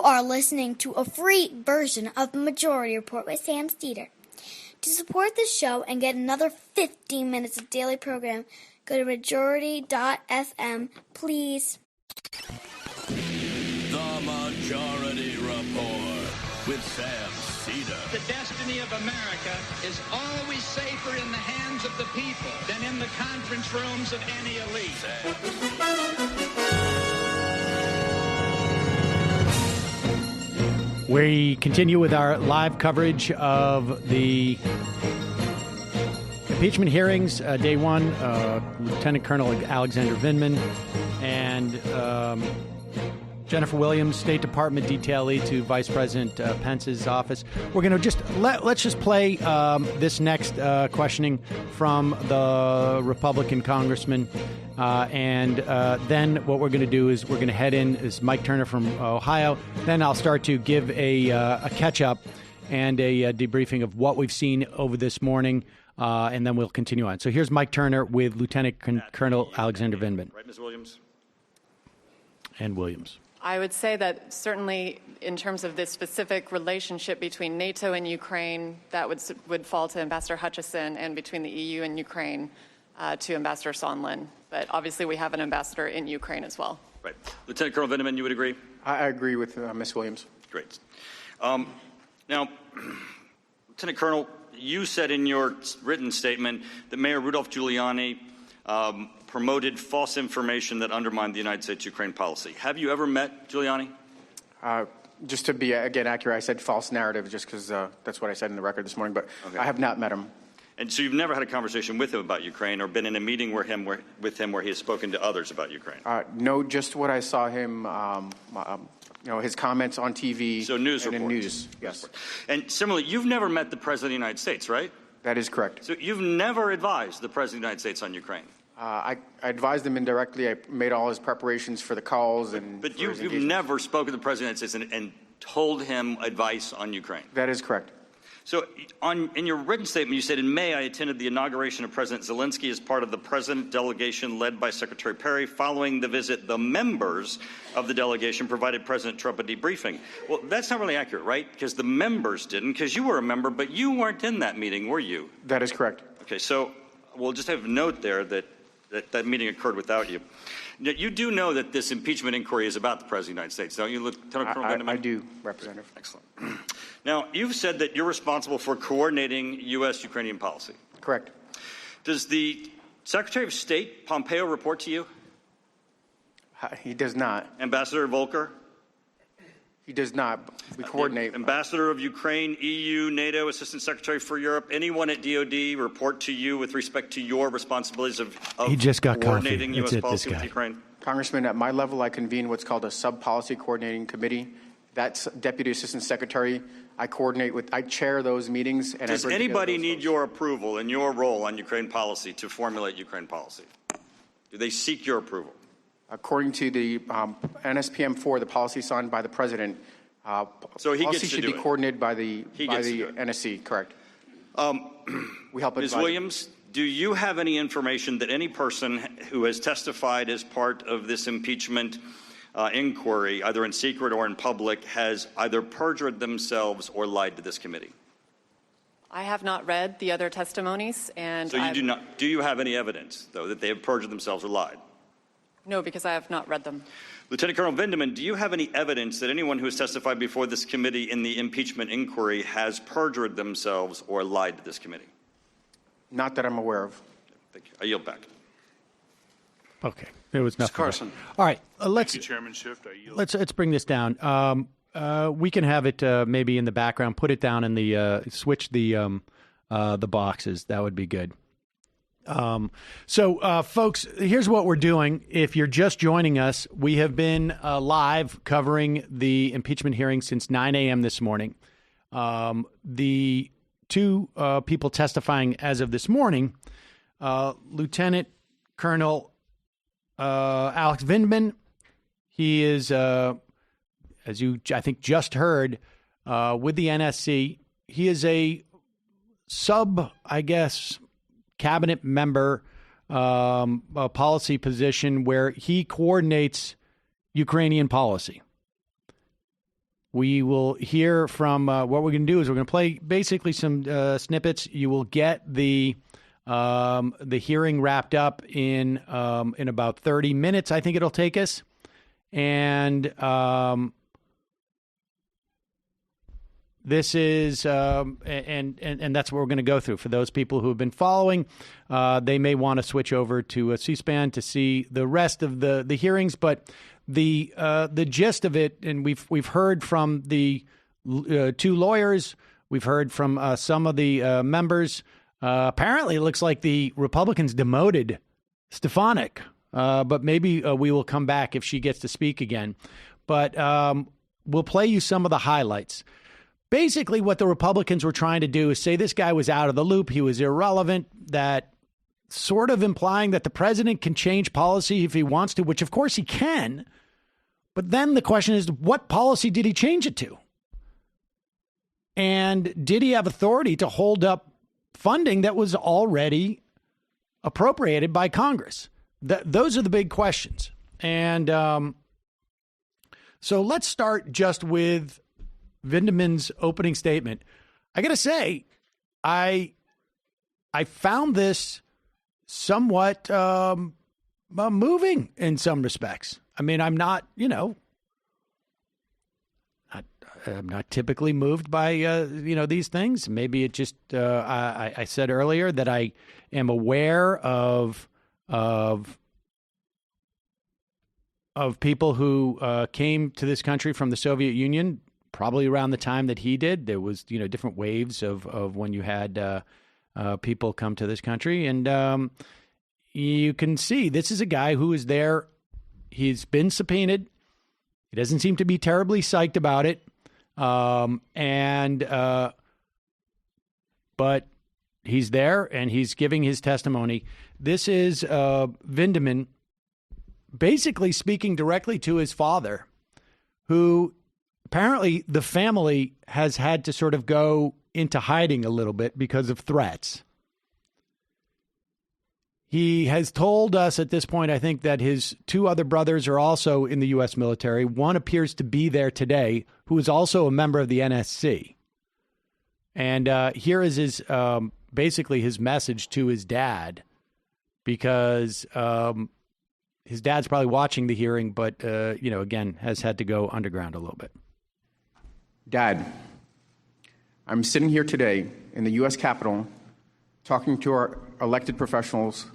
are listening to a free version of the Majority Report with Sam Steeder. To support the show and get another 15 minutes of daily program, go to majority.fm, please. The Majority Report with Sam Steeder. The destiny of America is always safer in the hands of the people than in the conference rooms of any elite. We continue with our live coverage of the impeachment hearings, day one. Lieutenant Colonel Alexander Vindman and Jennifer Williams, State Department detailee to Vice President Pence's office. We're going to let's just play this next questioning from the Republican congressman. And then what we're going to do is we're going to head in is Mike Turner from Ohio. Then I'll start to give a catch-up and a debriefing of what we've seen over this morning, and then we'll continue on. So here's Mike Turner with Lieutenant Colonel Alexander Vindman. Right, Ms. Williams? And Williams. I would say that certainly in terms of this specific relationship between NATO and Ukraine, that would fall to Ambassador Hutchison, and between the EU and Ukraine to Ambassador Sondland. But obviously we have an ambassador in Ukraine as well. Right. Lieutenant Colonel Vindman, you would agree? I agree with Ms. Williams. Great. Now, Lieutenant Colonel, you said in your written statement that Mayor Rudolph Giuliani promoted false information that undermined the United States-Ukraine policy. Have you ever met Giuliani? Just to be, again, accurate, I said false narrative just because that's what I said in the record this morning, but okay. I have not met him. And so you've never had a conversation with him about Ukraine or been in a meeting with him where he has spoken to others about Ukraine? No, just what I saw him, his comments on TV. So news and reports. In news, yes. And similarly, you've never met the President of the United States, right? That is correct. So you've never advised the President of the United States on Ukraine? I advised him indirectly. I made all his preparations for the calls. But you've never spoken to the President of the United States and told him advice on Ukraine? That is correct. So in your written statement, you said, in May, I attended the inauguration of President Zelensky as part of the President delegation led by Secretary Perry. Following the visit, the members of the delegation provided President Trump a debriefing. Well, that's not really accurate, right? Because the members didn't, because you were a member, but you weren't in that meeting, were you? That is correct. Okay, so we'll just have a note there that meeting occurred without you. You do know that this impeachment inquiry is about the President of the United States, don't you, Lieutenant Colonel Vindman? I do, Representative. Excellent. Now, you've said that you're responsible for coordinating U.S.-Ukrainian policy. Correct. Does the Secretary of State, Pompeo, report to you? He does not. Ambassador Volker? He does not. We coordinate. Ambassador of Ukraine, EU, NATO, Assistant Secretary for Europe, anyone at DOD report to you with respect to your responsibilities of he just got coordinating coffee. U.S. policy with Ukraine? Congressman, at my level, I convene what's called a sub-policy coordinating committee. That's Deputy Assistant Secretary. I chair those meetings. And does anybody need your approval in your role on Ukraine policy to formulate Ukraine policy? Do they seek your approval? According to the NSPM4, the policy signed by the President, so he policy gets to should do be coordinated by the it. NSC, correct. We help Ms. advise. Williams, do you have any information that any person who has testified as part of this impeachment inquiry, either in secret or in public, has either perjured themselves or lied to this committee? I have not read the other testimonies, and so you do not. Do you have any evidence, though, that they have perjured themselves or lied? No, because I have not read them. Lieutenant Colonel Vindman, do you have any evidence that anyone who has testified before this committee in the impeachment inquiry has perjured themselves or lied to this committee? Not that I'm aware of. Thank you. I yield back. Okay, there was nothing. Carson. All right, let's. Thank you, Chairman Schiff. I yield. Let's bring this down. We can have it maybe in the background. Put it down in the switch the boxes. That would be good. So, folks, here's what we're doing. If you're just joining us, we have been live covering the impeachment hearing since 9 a.m. this morning. The two people testifying as of this morning, Lieutenant Colonel Alex Vindman. He is, as you, I think, just heard, with the NSC. He is a cabinet member, a policy position where he coordinates Ukrainian policy. We will hear from what we're going to do is we're going to play basically some snippets. You will get the hearing wrapped up in about 30 minutes. I think it'll take us, and this is and that's what we're going to go through. For those people who have been following, they may want to switch over to C-SPAN to see the rest of the hearings, but the gist of it, and we've heard from the two lawyers, we've heard from some of the members. Apparently, it looks like the Republicans demoted Stefanik, but maybe we will come back if she gets to speak again. But we'll play you some of the highlights. Basically, what the Republicans were trying to do is say this guy was out of the loop, he was irrelevant, that sort of implying that the president can change policy if he wants to, which of course he can. But then the question is, what policy did he change it to? And did he have authority to hold up funding that was already appropriated by Congress? Those are the big questions. And so let's start just with Vindman's opening statement. I got to say, I found this somewhat moving in some respects. I mean, I'm not, I'm not typically moved by, these things. Maybe it just, I said earlier that I am aware of people who came to this country from the Soviet Union, probably around the time that he did. There was, different waves of when you had people come to this country. And you can see this is a guy who is there. He's been subpoenaed. He doesn't seem to be terribly psyched about it. But he's there and he's giving his testimony. This is Vindman basically speaking directly to his father, who apparently the family has had to sort of go into hiding a little bit because of threats. He has told us at this point, I think, that his two other brothers are also in the U.S. military. One appears to be there today, who is also a member of the NSC. And here is his basically his message to his dad, because his dad's probably watching the hearing, but, again, has had to go underground a little bit. Dad, I'm sitting here today in the U.S. Capitol talking to our elected professionals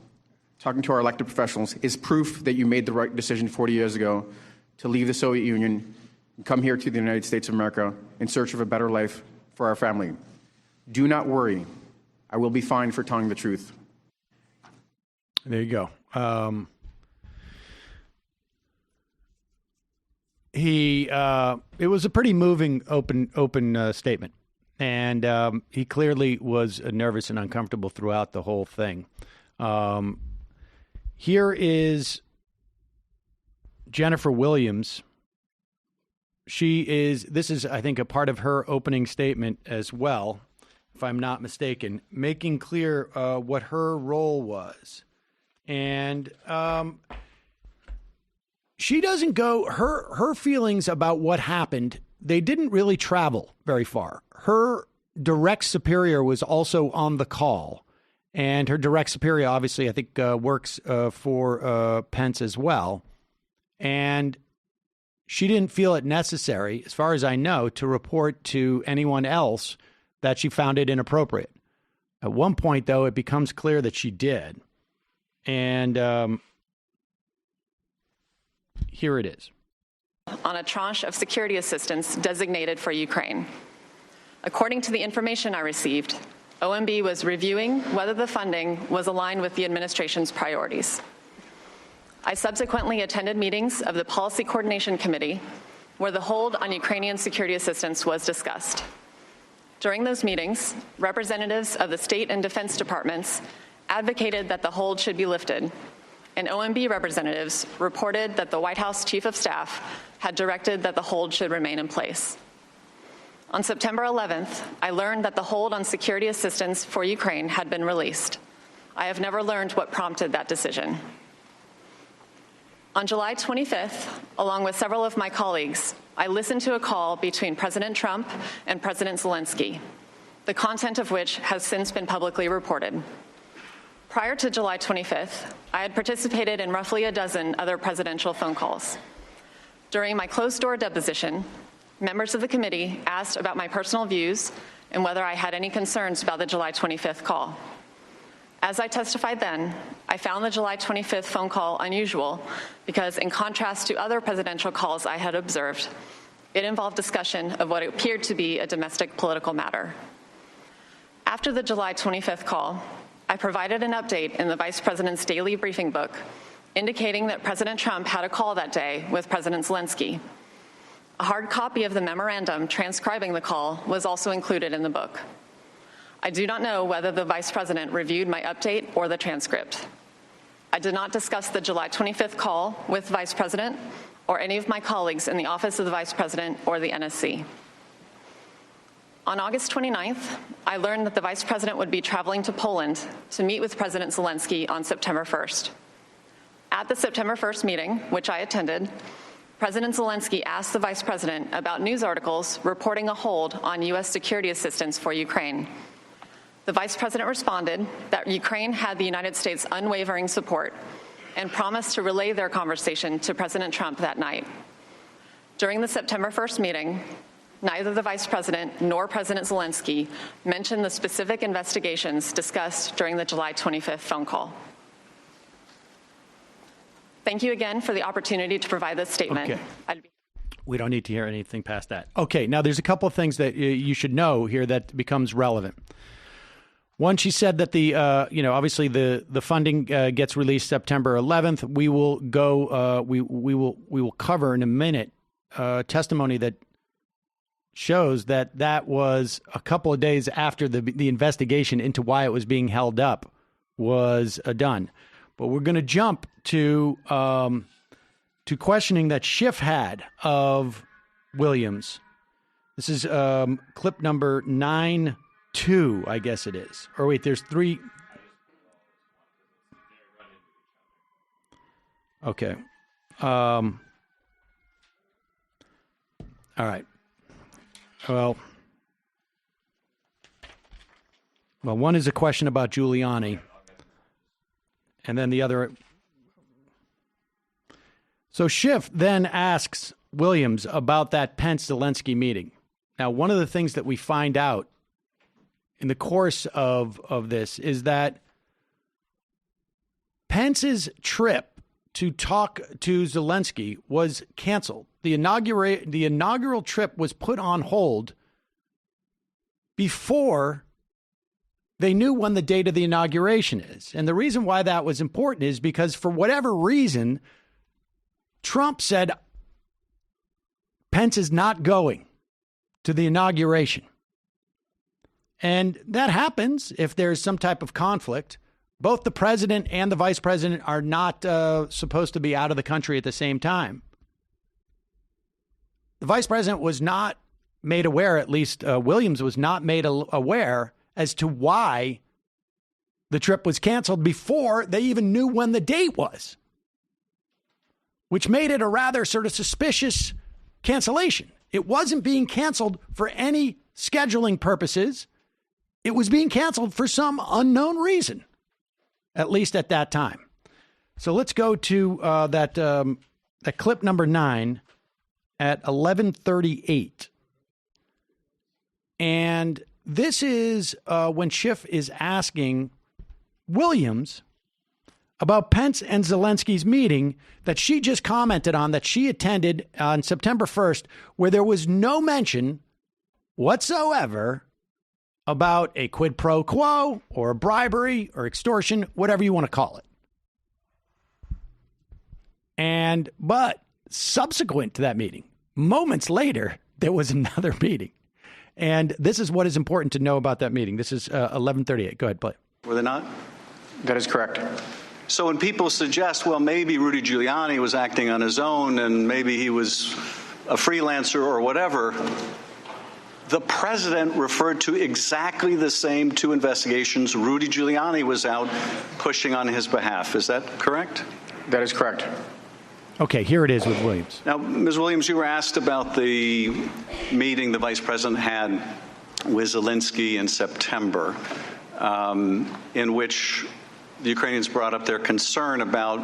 is proof that you made the right decision 40 years ago to leave the Soviet Union and come here to the United States of America in search of a better life for our family. Do not worry. I will be fine for telling the truth. There you go. It was a pretty moving, open statement. And he clearly was nervous and uncomfortable throughout the whole thing. Here is Jennifer Williams. This is, I think, a part of her opening statement as well, if I'm not mistaken, making clear what her role was. And she doesn't go, her feelings about what happened, they didn't really travel very far. Her direct superior was also on the call. And her direct superior, obviously, I think, works for Pence as well. And she didn't feel it necessary, as far as I know, to report to anyone else that she found it inappropriate. At one point, though, it becomes clear that she did. And here it is. On a tranche of security assistance designated for Ukraine. According to the information I received, OMB was reviewing whether the funding was aligned with the administration's priorities. I subsequently attended meetings of the Policy Coordination Committee, where the hold on Ukrainian security assistance was discussed. During those meetings, representatives of the state and defense departments advocated that the hold should be lifted, and OMB representatives reported that the White House Chief of Staff had directed that the hold should remain in place. On September 11th, I learned that the hold on security assistance for Ukraine had been released. I have never learned what prompted that decision. On July 25th, along with several of my colleagues, I listened to a call between President Trump and President Zelensky, the content of which has since been publicly reported. Prior to July 25th, I had participated in roughly a dozen other presidential phone calls. During my closed-door deposition, members of the committee asked about my personal views and whether I had any concerns about the July 25th call. As I testified then, I found the July 25th phone call unusual because, in contrast to other presidential calls I had observed, it involved discussion of what appeared to be a domestic political matter. After the July 25th call, I provided an update in the Vice President's daily briefing book, indicating that President Trump had a call that day with President Zelensky. A hard copy of the memorandum transcribing the call was also included in the book. I do not know whether the Vice President reviewed my update or the transcript. I did not discuss the July 25th call with Vice President or any of my colleagues in the Office of the Vice President or the NSC. On August 29th, I learned that the Vice President would be traveling to Poland to meet with President Zelensky on September 1st. At the September 1st meeting, which I attended, President Zelensky asked the Vice President about news articles reporting a hold on U.S. security assistance for Ukraine. The Vice President responded that Ukraine had the United States' unwavering support and promised to relay their conversation to President Trump that night. During the September 1st meeting, neither the Vice President nor President Zelensky mentioned the specific investigations discussed during the July 25th phone call. Thank you again for the opportunity to provide this statement. Okay. We don't need to hear anything past that. Okay, now there's a couple of things that you should know here that becomes relevant. One, she said that the obviously the funding gets released September 11th. We will go. We will cover in a minute testimony that shows that that was a couple of days after the investigation into why it was being held up was done. But we're going to jump to questioning that Schiff had of Williams. This is clip number 9-2, I guess it is. Or wait, there's 3. Okay. All right. Well, one is a question about Giuliani, and then the other. So Schiff then asks Williams about that Pence-Zelensky meeting. Now, one of the things that we find out in the course of this is that Pence's trip to talk to Zelensky was canceled. The inaugural trip was put on hold before they knew when the date of the inauguration is. And the reason why that was important is because for whatever reason, Trump said Pence is not going to the inauguration. And that happens if there's some type of conflict. Both the president and the vice president are not supposed to be out of the country at the same time. The vice president was not made aware, at least Williams was not made aware as to why the trip was canceled before they even knew when the date was, which made it a rather sort of suspicious cancellation. It wasn't being canceled for any scheduling purposes. It was being canceled for some unknown reason, at least at that time. So let's go to that clip number 9 at 11:38. And this is when Schiff is asking Williams about Pence and Zelensky's meeting that she just commented on, that she attended on September 1st, where there was no mention whatsoever about a quid pro quo or bribery or extortion, whatever you want to call it. But subsequent to that meeting, moments later, there was another meeting. And this is what is important to know about that meeting. This is 11:38. Go ahead, play. Were they not? That is correct. So when people suggest, well, maybe Rudy Giuliani was acting on his own and maybe he was a freelancer or whatever, the president referred to exactly the same 2 investigations Rudy Giuliani was out pushing on his behalf. Is that correct? That is correct. Okay, here it is with Williams. Now, Ms. Williams, you were asked about the meeting the vice president had with Zelensky in September, in which the Ukrainians brought up their concern about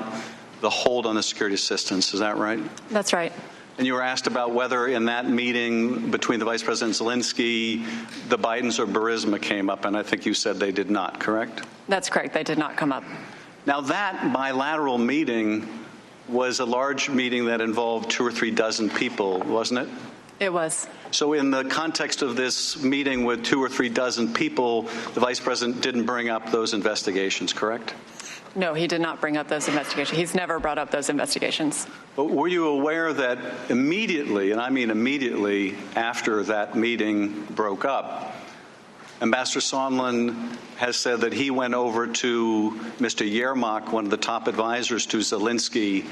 the hold on the security assistance. Is that right? That's right. And you were asked about whether in that meeting between the Vice President Zelensky, the Bidens or Burisma came up, and I think you said they did not, correct? That's correct. They did not come up. Now, that bilateral meeting was a large meeting that involved 2 or 3 dozen people, wasn't it? It was. So in the context of this meeting with 2 or 3 dozen people, the Vice President didn't bring up those investigations, correct? No, he did not bring up those investigations. He's never brought up those investigations. But were you aware that immediately, and I mean immediately after that meeting broke up, Ambassador Sondland has said that he went over to Mr. Yermak, one of the top advisors to Zelensky,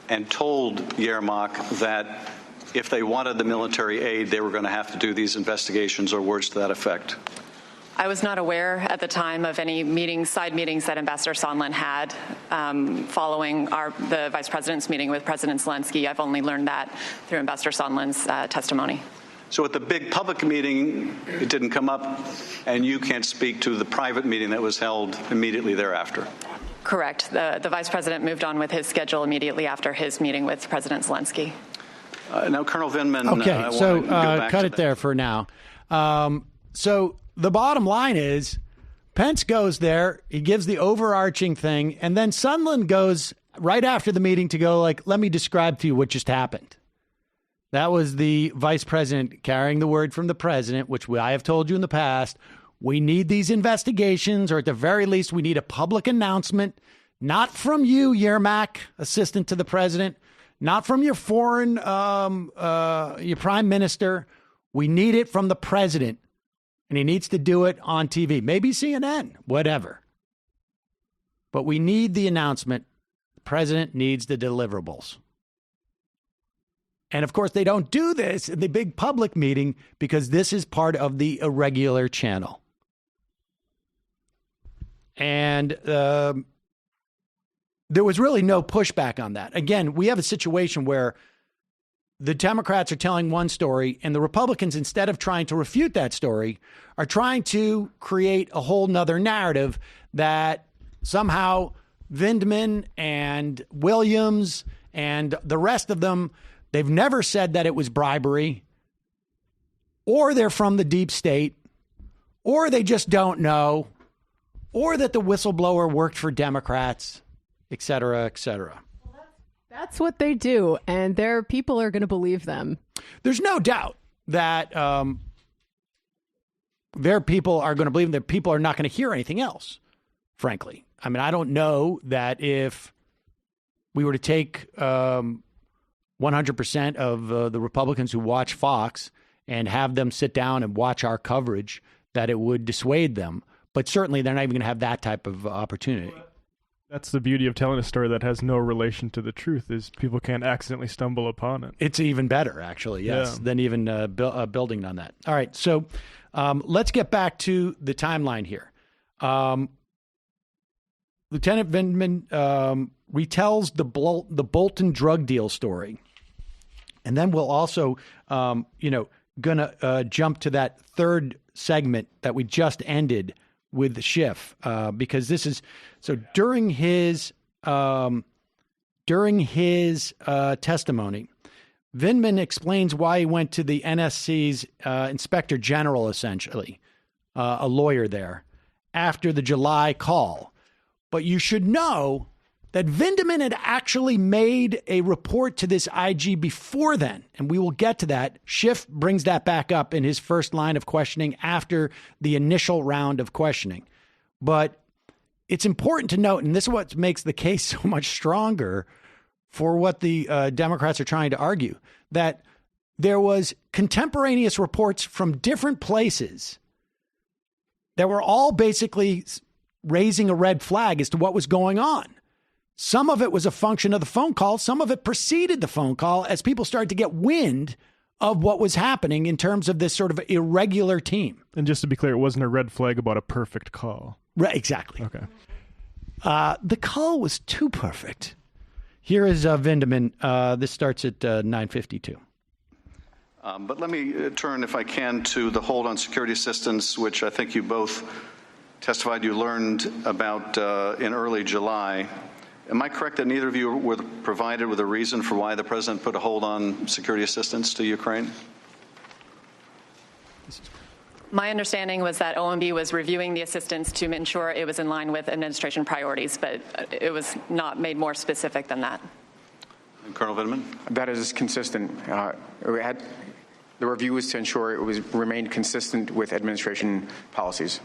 and told Yermak that if they wanted the military aid, they were going to have to do these investigations, or words to that effect? I was not aware at the time of any meetings, side meetings that Ambassador Sondland had following the vice president's meeting with President Zelensky. I've only learned that through Ambassador Sondland's testimony. So at the big public meeting, it didn't come up, and you can't speak to the private meeting that was held immediately thereafter? Correct. The vice president moved on with his schedule immediately after his meeting with President Zelensky. Now, Colonel Vindman, okay, so cut it there for now. So the bottom line is Pence goes there, he gives the overarching thing, and then Sondland goes right after the meeting to go like, let me describe to you what just happened. That was the vice president carrying the word from the president, which I have told you in the past. We need these investigations, or at the very least, we need a public announcement, not from you, Yermak, assistant to the president, not from your your prime minister. We need it from the president, and he needs to do it on TV, maybe CNN, whatever. But we need the announcement. The president needs the deliverables. And of course, they don't do this in the big public meeting because this is part of the irregular channel. And there was really no pushback on that. Again, we have a situation where the Democrats are telling one story and the Republicans, instead of trying to refute that story, are trying to create a whole nother narrative that somehow Vindman and Williams and the rest of them, they've never said that it was bribery, or they're from the deep state, or they just don't know, or that the whistleblower worked for Democrats, et cetera, et cetera. That's what they do, and their people are going to believe them. There's no doubt that their people are going to believe them. Their people are not going to hear anything else, frankly. I mean, I don't know that if we were to take 100% of the Republicans who watch Fox and have them sit down and watch our coverage, that it would dissuade them. But certainly they're not even going to have that type of opportunity. That's the beauty of telling a story that has no relation to the truth, is people can't accidentally stumble upon it. It's even better, actually, yes, than even building on that. All right, so let's get back to the timeline here. Lieutenant Vindman retells the Bolton drug deal story. And then we'll also, gonna jump to that third segment that we just ended with Schiff, because this is so during his testimony, Vindman explains why he went to the NSC's inspector general, essentially, a lawyer there, after the July call. But you should know that Vindman had actually made a report to this IG before then, and we will get to that. Schiff brings that back up in his first line of questioning after the initial round of questioning. But it's important to note, and this is what makes the case so much stronger for what the Democrats are trying to argue, that there was contemporaneous reports from different places that were all basically raising a red flag as to what was going on. Some of it was a function of the phone call. Some of it preceded the phone call as people started to get wind of what was happening in terms of this sort of irregular team. And just to be clear, it wasn't a red flag about a perfect call. Right, exactly. Okay. The call was too perfect. Here is Vindman. This starts at 9:52. But let me turn, if I can, to the hold on security assistance, which I think you both testified you learned about in early July. Am I correct that neither of you were provided with a reason for why the president put a hold on security assistance to Ukraine? My understanding was that OMB was reviewing the assistance to ensure it was in line with administration priorities, but it was not made more specific than that. And Colonel Vindman? That is consistent. The review was to ensure it remained consistent with administration policies.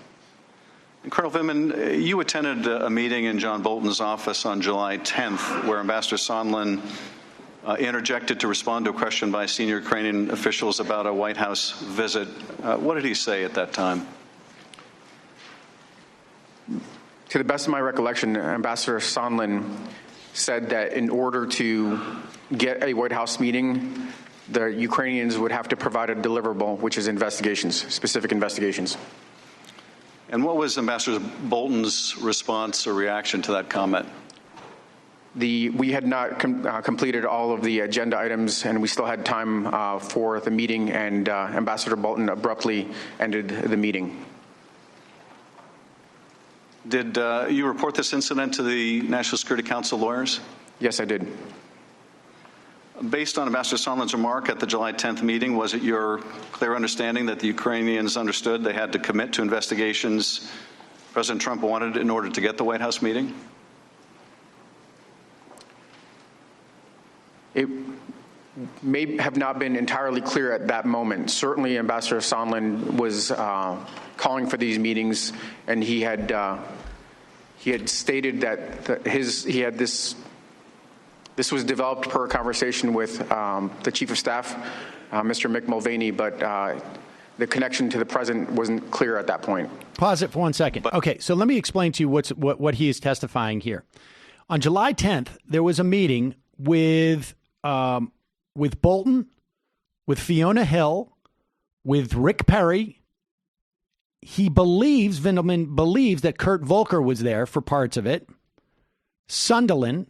And Colonel Vindman, you attended a meeting in John Bolton's office on July 10th where Ambassador Sondland interjected to respond to a question by senior Ukrainian officials about a White House visit. What did he say at that time? To the best of my recollection, Ambassador Sondland said that in order to get a White House meeting, the Ukrainians would have to provide a deliverable, which is investigations, specific investigations. And what was Ambassador Bolton's response or reaction to that comment? We had not completed all of the agenda items, and we still had time for the meeting, and Ambassador Bolton abruptly ended the meeting. Did you report this incident to the National Security Council lawyers? Yes, I did. Based on Ambassador Sondland's remark at the July 10th meeting, was it your clear understanding that the Ukrainians understood they had to commit to investigations President Trump wanted in order to get the White House meeting? It may have not been entirely clear at that moment. Certainly, Ambassador Sondland was calling for these meetings, and he had stated that this was developed per a conversation with the Chief of Staff, Mr. Mick Mulvaney, but the connection to the president wasn't clear at that point. Pause it for 1 second. Okay, so let me explain to you what he is testifying here. On July 10th, there was a meeting with Bolton, with Fiona Hill, with Rick Perry. Vindman believes that Kurt Volker was there for parts of it. Sunderland,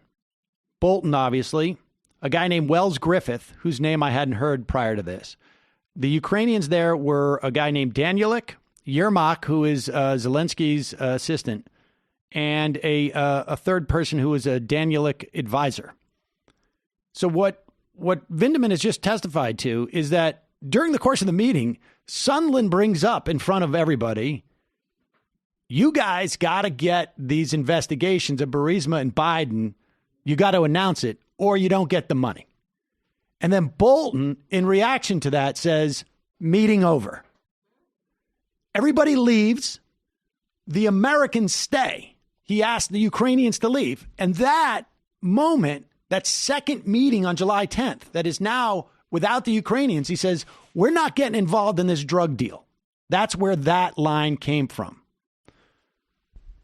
Bolton, obviously, a guy named Wells Griffith, whose name I hadn't heard prior to this. The Ukrainians there were a guy named Danielik, Yermak, who is Zelensky's assistant, and a third person who was a Danielik advisor. So what Vindman has just testified to is that during the course of the meeting, Sondland brings up in front of everybody, you guys got to get these investigations of Burisma and Biden. You got to announce it or you don't get the money. And then Bolton, in reaction to that, says, meeting over. Everybody leaves. The Americans stay. He asked the Ukrainians to leave. And that moment, that second meeting on July 10th, that is now without the Ukrainians, he says, we're not getting involved in this drug deal. That's where that line came from.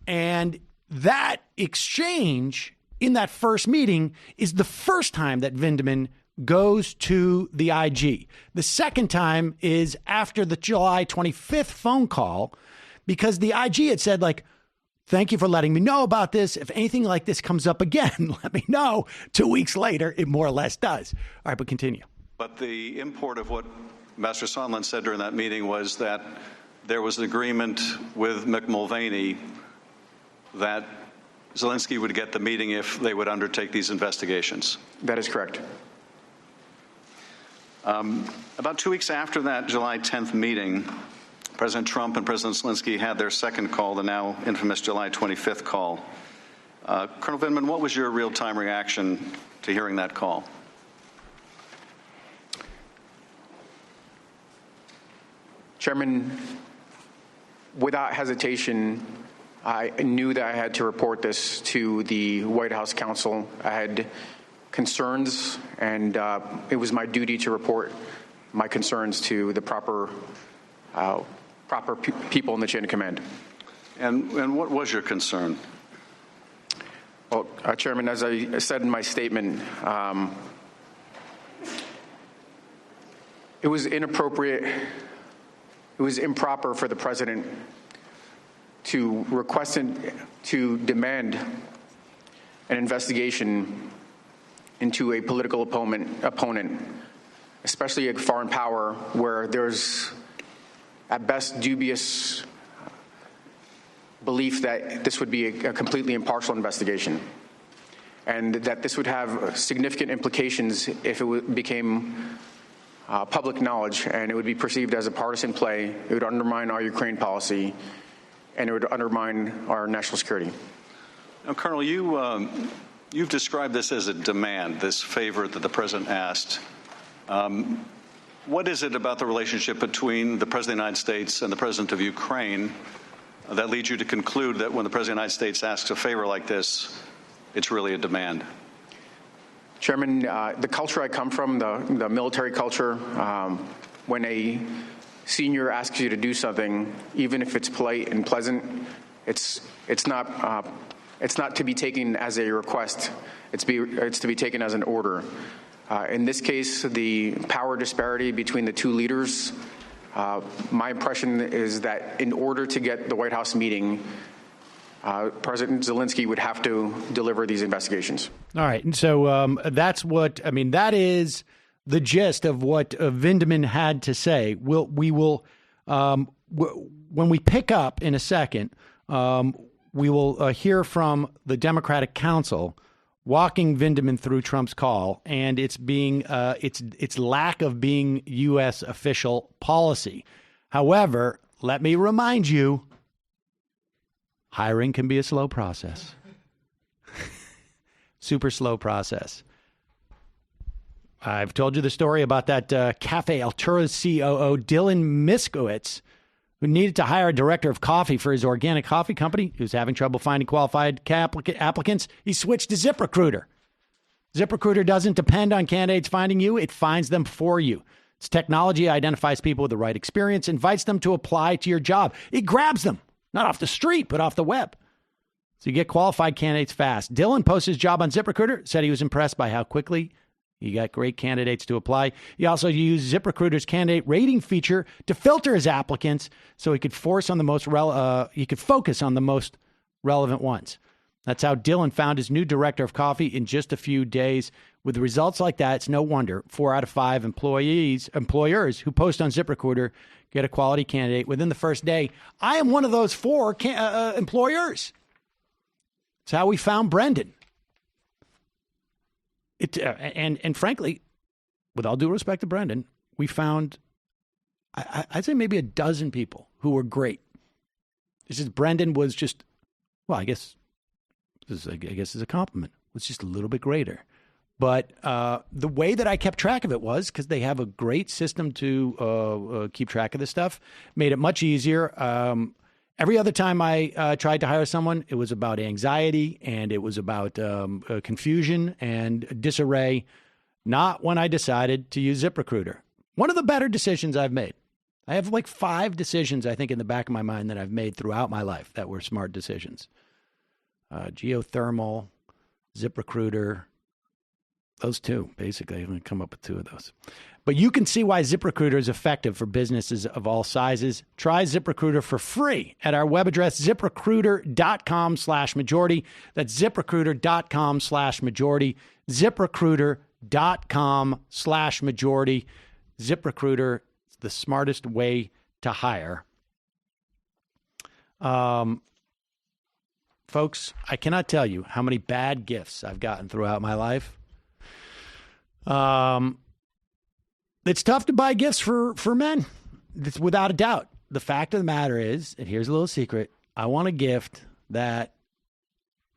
And that exchange in that first meeting is the first time that Vindman goes to the IG. The second time is after the July 25th phone call, because the IG had said, like, thank you for letting me know about this. If anything like this comes up again, let me know. 2 weeks later, it more or less does. All right, but continue. But the import of what Ambassador Sondland said during that meeting was that there was an agreement with Mick Mulvaney that Zelensky would get the meeting if they would undertake these investigations. That is correct. About 2 weeks after that July 10th meeting, President Trump and President Zelensky had their second call, the now infamous July 25th call. Colonel Vindman, what was your real-time reaction to hearing that call? Chairman, without hesitation, I knew that I had to report this to the White House counsel. I had concerns, and it was my duty to report my concerns to the proper people in the chain of command. And what was your concern? Well, Chairman, as I said in my statement, it was inappropriate. It was improper for the president to request and to demand an investigation into a political opponent, especially a foreign power where there's at best dubious belief that this would be a completely impartial investigation, and that this would have significant implications if it became public knowledge, and it would be perceived as a partisan play. It would undermine our Ukraine policy, and it would undermine our national security. Now, Colonel, you've described this as a demand, this favor that the president asked. What is it about the relationship between the President of the United States and the President of Ukraine that leads you to conclude that when the President of the United States asks a favor like this, it's really a demand? Chairman, the culture I come from, the military culture, when a senior asks you to do something, even if it's polite and pleasant, it's not to be taken as a request. It's to be taken as an order. In this case, the power disparity between the two leaders, my impression is that in order to get the White House meeting, President Zelensky would have to deliver these investigations. All right. And so that's what, I mean, that is the gist of what Vindman had to say. When we pick up in a second, we will hear from the Democratic counsel walking Vindman through Trump's call and its lack of being U.S. official policy. However, let me remind you, hiring can be a slow process. Super slow process. I've told you the story about that Cafe Altura's COO, Dylan Miskowitz, who needed to hire a director of coffee for his organic coffee company. He was having trouble finding qualified applicants. He switched to ZipRecruiter. ZipRecruiter doesn't depend on candidates finding you. It finds them for you. Its technology identifies people with the right experience, invites them to apply to your job. It grabs them, not off the street, but off the web. So you get qualified candidates fast. Dylan posted his job on ZipRecruiter, said he was impressed by how quickly he got great candidates to apply. He also used ZipRecruiter's candidate rating feature to filter his applicants so he could focus on the most relevant ones. That's how Dylan found his new director of coffee in just a few days. With results like that, it's no wonder 4 out of 5 employers who post on ZipRecruiter get a quality candidate within the first day. I am one of those 4 employers. It's how we found Brendan. And frankly, with all due respect to Brendan, we found, I'd say maybe a dozen people who were great. It's just Brendan was just, well, I guess is a compliment. Was just a little bit greater. But the way that I kept track of it was because they have a great system to keep track of this stuff, made it much easier. Every other time I tried to hire someone, it was about anxiety and it was about confusion and disarray. Not when I decided to use ZipRecruiter. One of the better decisions I've made. I have like 5 decisions, I think, in the back of my mind that I've made throughout my life that were smart decisions. Geothermal, ZipRecruiter, those 2, basically. I'm going to come up with 2 of those. But you can see why ZipRecruiter is effective for businesses of all sizes. Try ZipRecruiter for free at our web address, ZipRecruiter.com/majority. That's ZipRecruiter.com/majority. ZipRecruiter.com/majority. ZipRecruiter is the smartest way to hire. Folks, I cannot tell you how many bad gifts I've gotten throughout my life. It's tough to buy gifts for men. It's without a doubt. The fact of the matter is, and here's a little secret, I want a gift that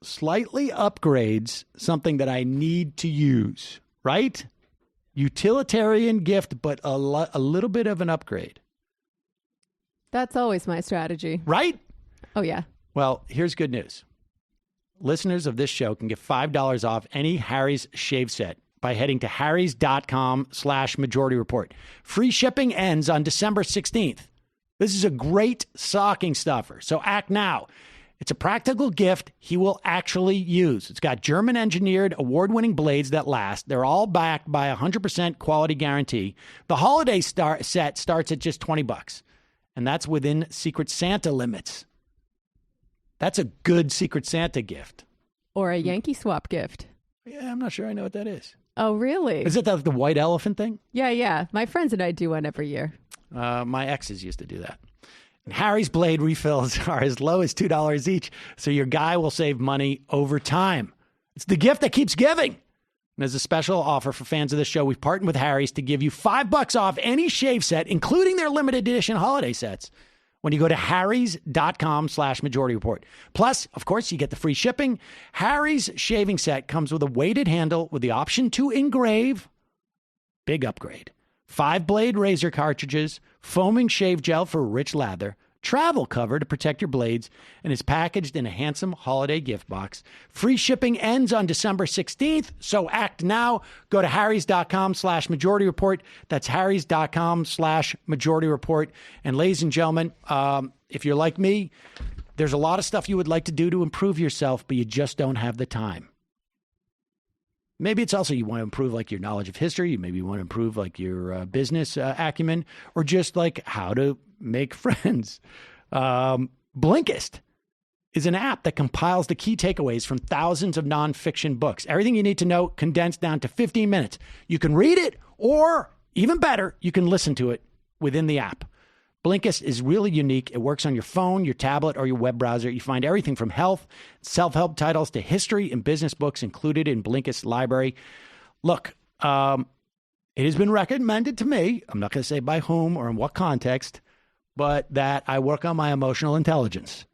slightly upgrades something that I need to use, right? Utilitarian gift, but a little bit of an upgrade. That's always my strategy. Right? Oh, yeah. Well, here's good news. Listeners of this show can get $5 off any Harry's shave set by heading to harrys.com/majority report. Free shipping ends on December 16th. This is a great stocking stuffer, so act now. It's a practical gift he will actually use. It's got German-engineered, award-winning blades that last. They're all backed by a 100% quality guarantee. The holiday set starts at just $20, and that's within Secret Santa limits. That's a good Secret Santa gift. Or a Yankee swap gift. Yeah, I'm not sure I know what that is. Oh, really? Is it the white elephant thing? Yeah. My friends and I do one every year. My exes used to do that. And Harry's blade refills are as low as $2 each, so your guy will save money over time. It's the gift that keeps giving. And as a special offer for fans of this show, we've partnered with Harry's to give you $5 off any shave set, including their limited edition holiday sets, when you go to harrys.com/Majority Report. Plus, of course, you get the free shipping. Harry's shaving set comes with a weighted handle with the option to engrave. Big upgrade. 5-blade razor cartridges, foaming shave gel for rich lather, travel cover to protect your blades, and is packaged in a handsome holiday gift box. Free shipping ends on December 16th, so act now. Go to harrys.com/Majority Report. That's harrys.com/Majority Report. And ladies and gentlemen, if you're like me, there's a lot of stuff you would like to do to improve yourself, but you just don't have the time. Maybe it's also you want to improve like your knowledge of history. Maybe you want to improve like your business acumen, or just like how to make friends. Blinkist is an app that compiles the key takeaways from thousands of nonfiction books. Everything you need to know condensed down to 15 minutes. You can read it, or even better, you can listen to it within the app. Blinkist is really unique. It works on your phone, your tablet, or your web browser. You find everything from health, self-help titles to history and business books included in Blinkist's library. Look, it has been recommended to me, I'm not going to say by whom or in what context, but that I work on my emotional intelligence.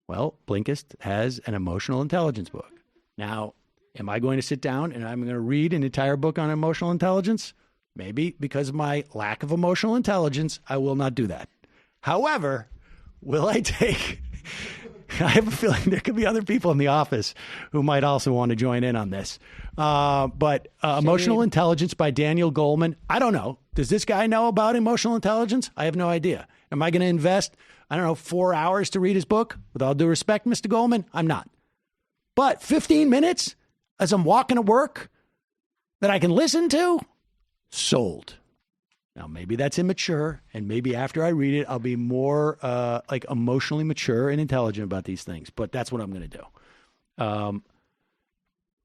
Well, Blinkist has an emotional intelligence book. Now, am I going to sit down and I'm going to read an entire book on emotional intelligence? Maybe because of my lack of emotional intelligence, I will not do that. However, will I take... I have a feeling there could be other people in the office who might also want to join in on this. But Emotional Intelligence by Daniel Goldman. I don't know. Does this guy know about emotional intelligence? I have no idea. Am I going to invest, 4 hours to read his book? With all due respect, Mr. Goldman, I'm not. But 15 minutes as I'm walking to work that I can listen to? Sold. Now, maybe that's immature, and maybe after I read it, I'll be more emotionally mature and intelligent about these things. But that's what I'm going to do.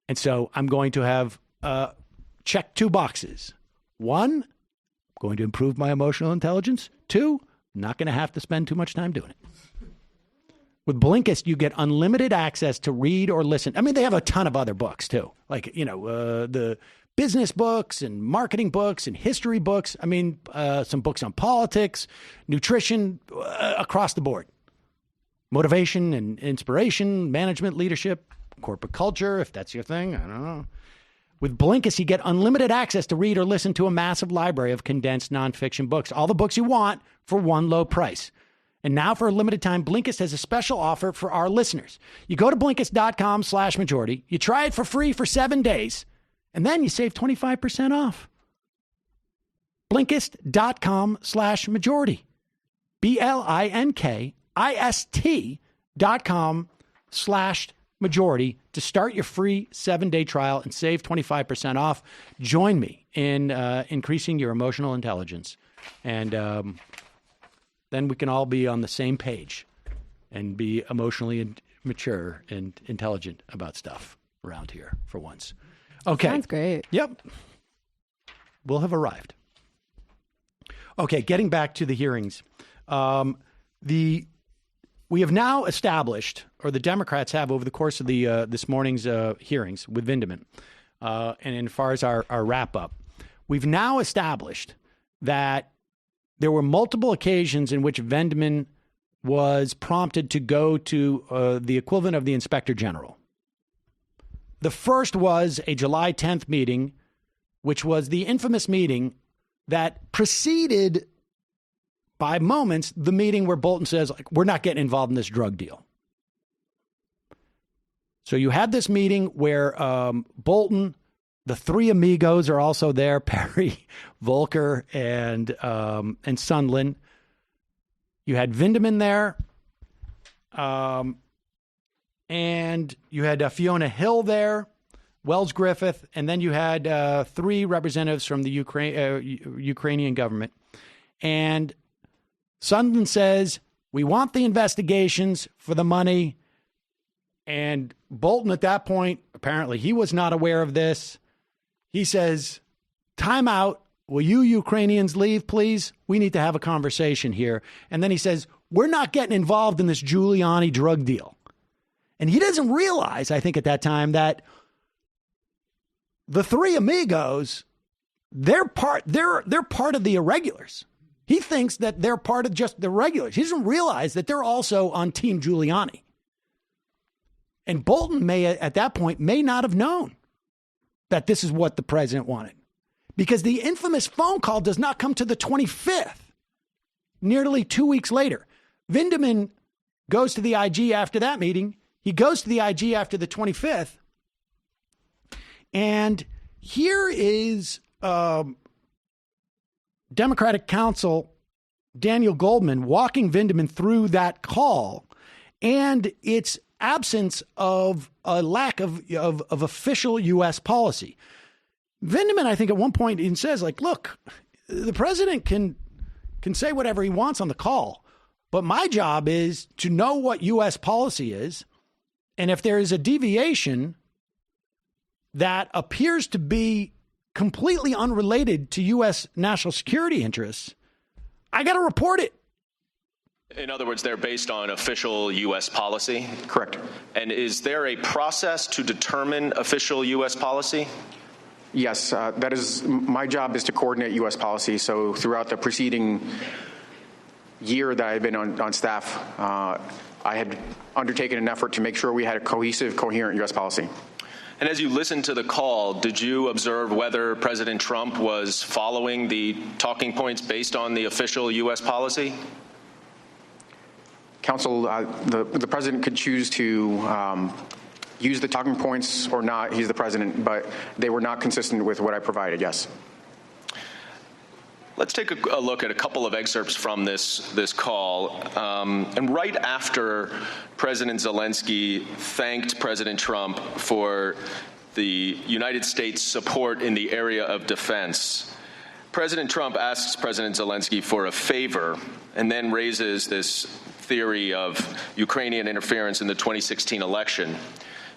And so I'm going to have checked 2 boxes. 1, I'm going to improve my emotional intelligence. 2, I'm not going to have to spend too much time doing it. With Blinkist, you get unlimited access to read or listen. I mean, they have a ton of other books, too. Like, the business books and marketing books and history books. I mean, some books on politics, nutrition, across the board. Motivation and inspiration, management, leadership, corporate culture, if that's your thing. I don't know. With Blinkist, you get unlimited access to read or listen to a massive library of condensed nonfiction books. All the books you want for one low price. And now for a limited time, Blinkist has a special offer for our listeners. You go to Blinkist.com/majority. You try it for free for 7 days. And then you save 25% off. Blinkist.com/majority. BLINKIST.com/majority to start your free 7-day trial and save 25% off. Join me in increasing your emotional intelligence. And then we can all be on the same page and be emotionally mature and intelligent about stuff around here for once. Okay. Sounds great. Yep. We'll have arrived. Okay, getting back to the hearings. We have now established, or the Democrats have over the course of the this morning's hearings with Vindman, and as far as our wrap-up, we've now established that there were multiple occasions in which Vindman was prompted to go to the equivalent of the Inspector General. The first was a July 10th meeting, which was the infamous meeting that preceded, by moments, the meeting where Bolton says, we're not getting involved in this drug deal. So you had this meeting where Bolton, the 3 amigos are also there, Perry, Volker, and Sondland. You had Vindman there. And you had Fiona Hill there, Wells Griffith, and then you had 3 representatives from the Ukrainian government. And Sondland says, we want the investigations for the money. And Bolton at that point Apparently, he was not aware of this. He says, time out. Will you Ukrainians leave, please? We need to have a conversation here. And then he says, we're not getting involved in this Giuliani drug deal. And he doesn't realize, I think at that time, that the three amigos, they're part of the irregulars. He thinks that they're part of just the regulars. He doesn't realize that they're also on Team Giuliani. And Bolton at that point, may not have known that this is what the president wanted. Because the infamous phone call does not come to the 25th, nearly 2 weeks later. Vindman goes to the IG after that meeting. He goes to the IG after the 25th. And here is Democratic counsel Daniel Goldman walking Vindman through that call and its absence of a lack of official U.S. policy. Vindman, I think at one point he says, like, look, the president can say whatever he wants on the call, but my job is to know what U.S. policy is. And if there is a deviation that appears to be completely unrelated to U.S. national security interests, I got to report it. In other words, they're based on official U.S. policy? Correct. And is there a process to determine official U.S. policy? Yes, that is my job, is to coordinate U.S. policy. So throughout the preceding year that I've been on staff, I had undertaken an effort to make sure we had a cohesive, coherent U.S. policy. And as you listened to the call, did you observe whether President Trump was following the talking points based on the official U.S. policy? Counsel, the president could choose to use the talking points or not. He's the president, but they were not consistent with what I provided, yes. Let's take a look at a couple of excerpts from this call. And right after President Zelensky thanked President Trump for the United States' support in the area of defense, President Trump asks President Zelensky for a favor and then raises this theory of Ukrainian interference in the 2016 election.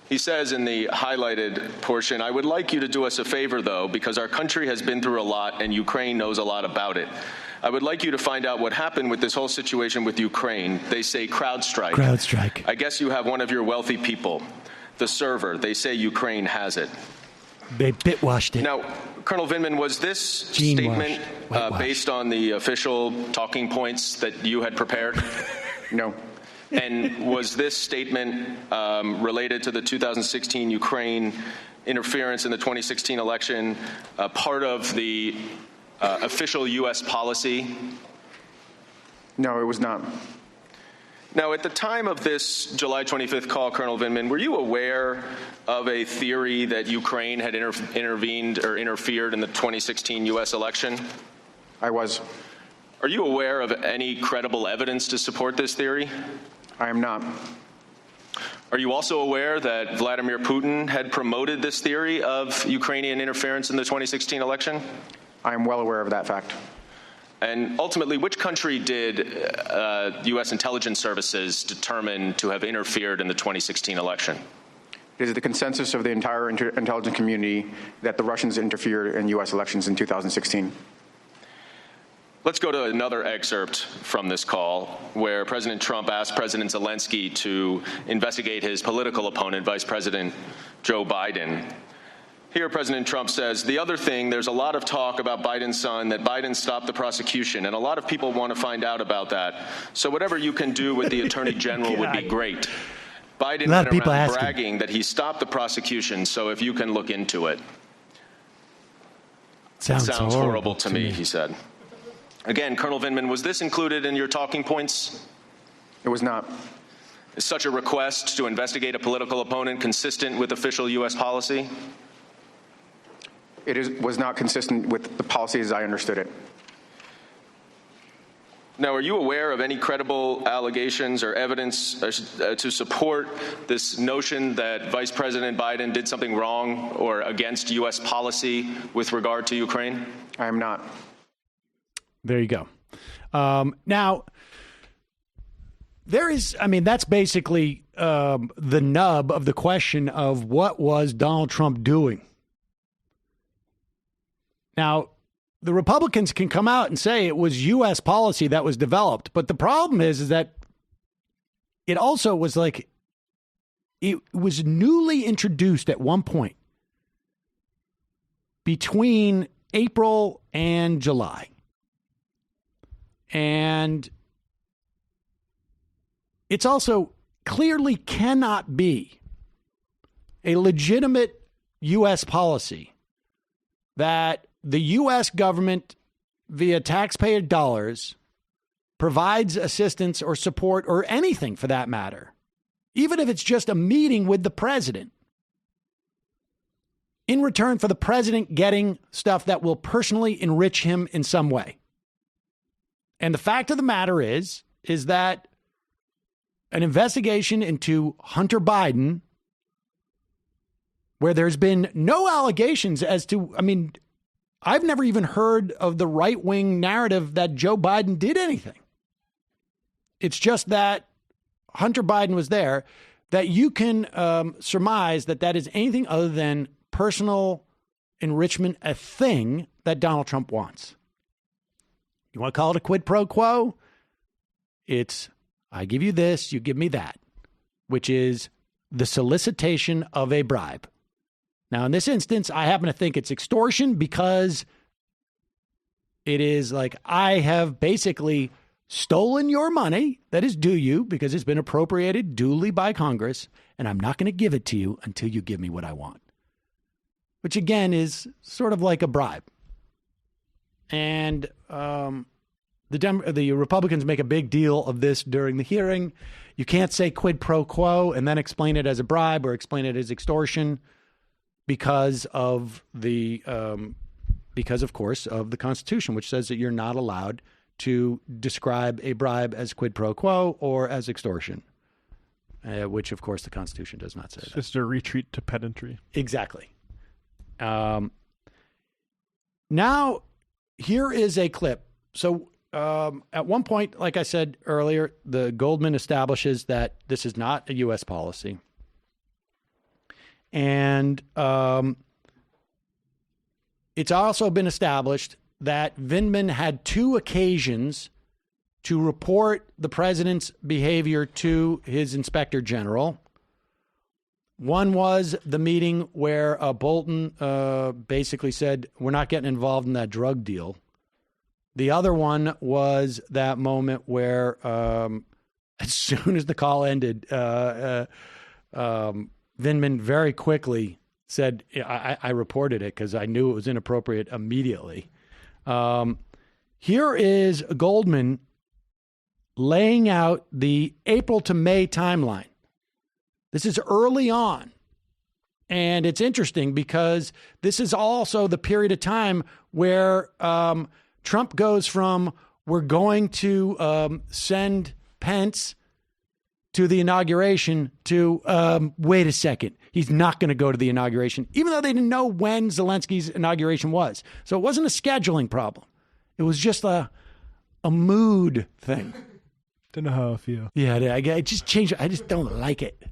He says in the highlighted portion, I would like you to do us a favor, though, because our country has been through a lot and Ukraine knows a lot about it. I would like you to find out what happened with this whole situation with Ukraine. They say CrowdStrike. CrowdStrike. I guess you have one of your wealthy people. The server. They say Ukraine has it. They bitwashed it. Now, Colonel Vindman, was this statement based on the official talking points that you had prepared? No. And was this statement related to the 2016 Ukraine interference in the 2016 election part of the official U.S. policy? No, it was not. Now, at the time of this July 25th call, Colonel Vindman, were you aware of a theory that Ukraine had intervened or interfered in the 2016 U.S. election? I was. Are you aware of any credible evidence to support this theory? I am not. Are you also aware that Vladimir Putin had promoted this theory of Ukrainian interference in the 2016 election? I am well aware of that fact. And ultimately, which country did U.S. intelligence services determine to have interfered in the 2016 election? It is the consensus of the entire intelligence community that the Russians interfered in U.S. elections in 2016. Let's go to another excerpt from this call where President Trump asked President Zelensky to investigate his political opponent, Vice President Joe Biden. Here, President Trump says, the other thing, there's a lot of talk about Biden's son, that Biden stopped the prosecution, and a lot of people want to find out about that. So whatever you can do with the Attorney General would be great. Biden went around bragging that he stopped the prosecution, so if you can look into it. Sounds horrible to me, he said. Again, Colonel Vindman, was this included in your talking points? It was not. Is such a request to investigate a political opponent consistent with official U.S. policy? It was not consistent with the policy as I understood it. Now, are you aware of any credible allegations or evidence to support this notion that Vice President Biden did something wrong or against U.S. policy with regard to Ukraine? I am not. There you go. Now, there is, I mean, that's basically the nub of the question of what was Donald Trump doing. Now, the Republicans can come out and say it was U.S. policy that was developed, but the problem is that it also was like it was newly introduced at one point between April and July. And it's also clearly cannot be a legitimate U.S. policy that the U.S. government, via taxpayer dollars, provides assistance or support or anything for that matter, even if it's just a meeting with the president, in return for the president getting stuff that will personally enrich him in some way. And the fact of the matter is that an investigation into Hunter Biden, where there's been no allegations as to, I've never even heard of the right-wing narrative that Joe Biden did anything. It's just that Hunter Biden was there, that you can surmise that that is anything other than personal enrichment, a thing that Donald Trump wants. You want to call it a quid pro quo? It's, I give you this, you give me that, which is the solicitation of a bribe. Now, in this instance, I happen to think it's extortion because it is like I have basically stolen your money that is due you because it's been appropriated duly by Congress, and I'm not going to give it to you until you give me what I want, which again is sort of like a bribe. And the Republicans make a big deal of this during the hearing. You can't say quid pro quo and then explain it as a bribe or explain it as extortion because of of course, of the Constitution, which says that you're not allowed to describe a bribe as quid pro quo or as extortion, which, of course, the Constitution does not say that. Just a retreat to pedantry. Exactly. Now, here is a clip. So at one point, like I said earlier, the Goldman establishes that this is not a U.S. policy. And it's also been established that Vindman had two occasions to report the president's behavior to his inspector general. One was the meeting where Bolton basically said, we're not getting involved in that drug deal. The other one was that moment where as soon as the call ended, Vindman very quickly said, I reported it because I knew it was inappropriate immediately. Here is Goldman laying out the April to May timeline. This is early on. And it's interesting because this is also the period of time where Trump goes from, we're going to send Pence to the inauguration to, wait a second, he's not going to go to the inauguration, even though they didn't know when Zelensky's inauguration was. So it wasn't a scheduling problem. It was just a mood thing. Don't know how I feel. Yeah, I just changed it. I just don't like it.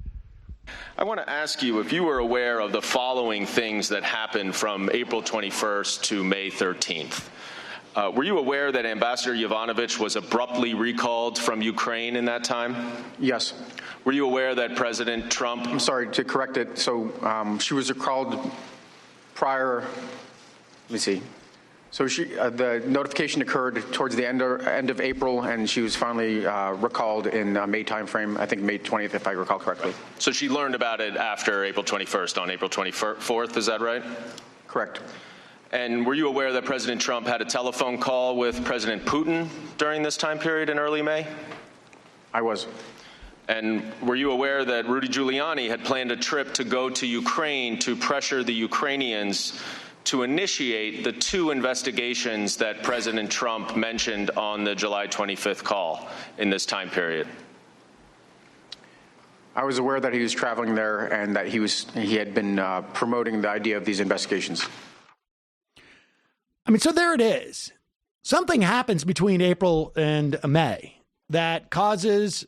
I want to ask you if you were aware of the following things that happened from April 21st to May 13th. Were you aware that Ambassador Yovanovitch was abruptly recalled from Ukraine in that time? Yes. Were you aware that President Trump... I'm sorry, to correct it. So she was recalled prior... Let me see. So the notification occurred towards the end of April, and she was finally recalled in May timeframe, I think May 20th, if I recall correctly. So she learned about it after April 21st, on April 24th, is that right? Correct. And were you aware that President Trump had a telephone call with President Putin during this time period in early May? I was. And were you aware that Rudy Giuliani had planned a trip to go to Ukraine to pressure the Ukrainians to initiate the two investigations that President Trump mentioned on the July 25th call in this time period? I was aware that he was traveling there and that he had been promoting the idea of these investigations. So there it is. Something happens between April and May that causes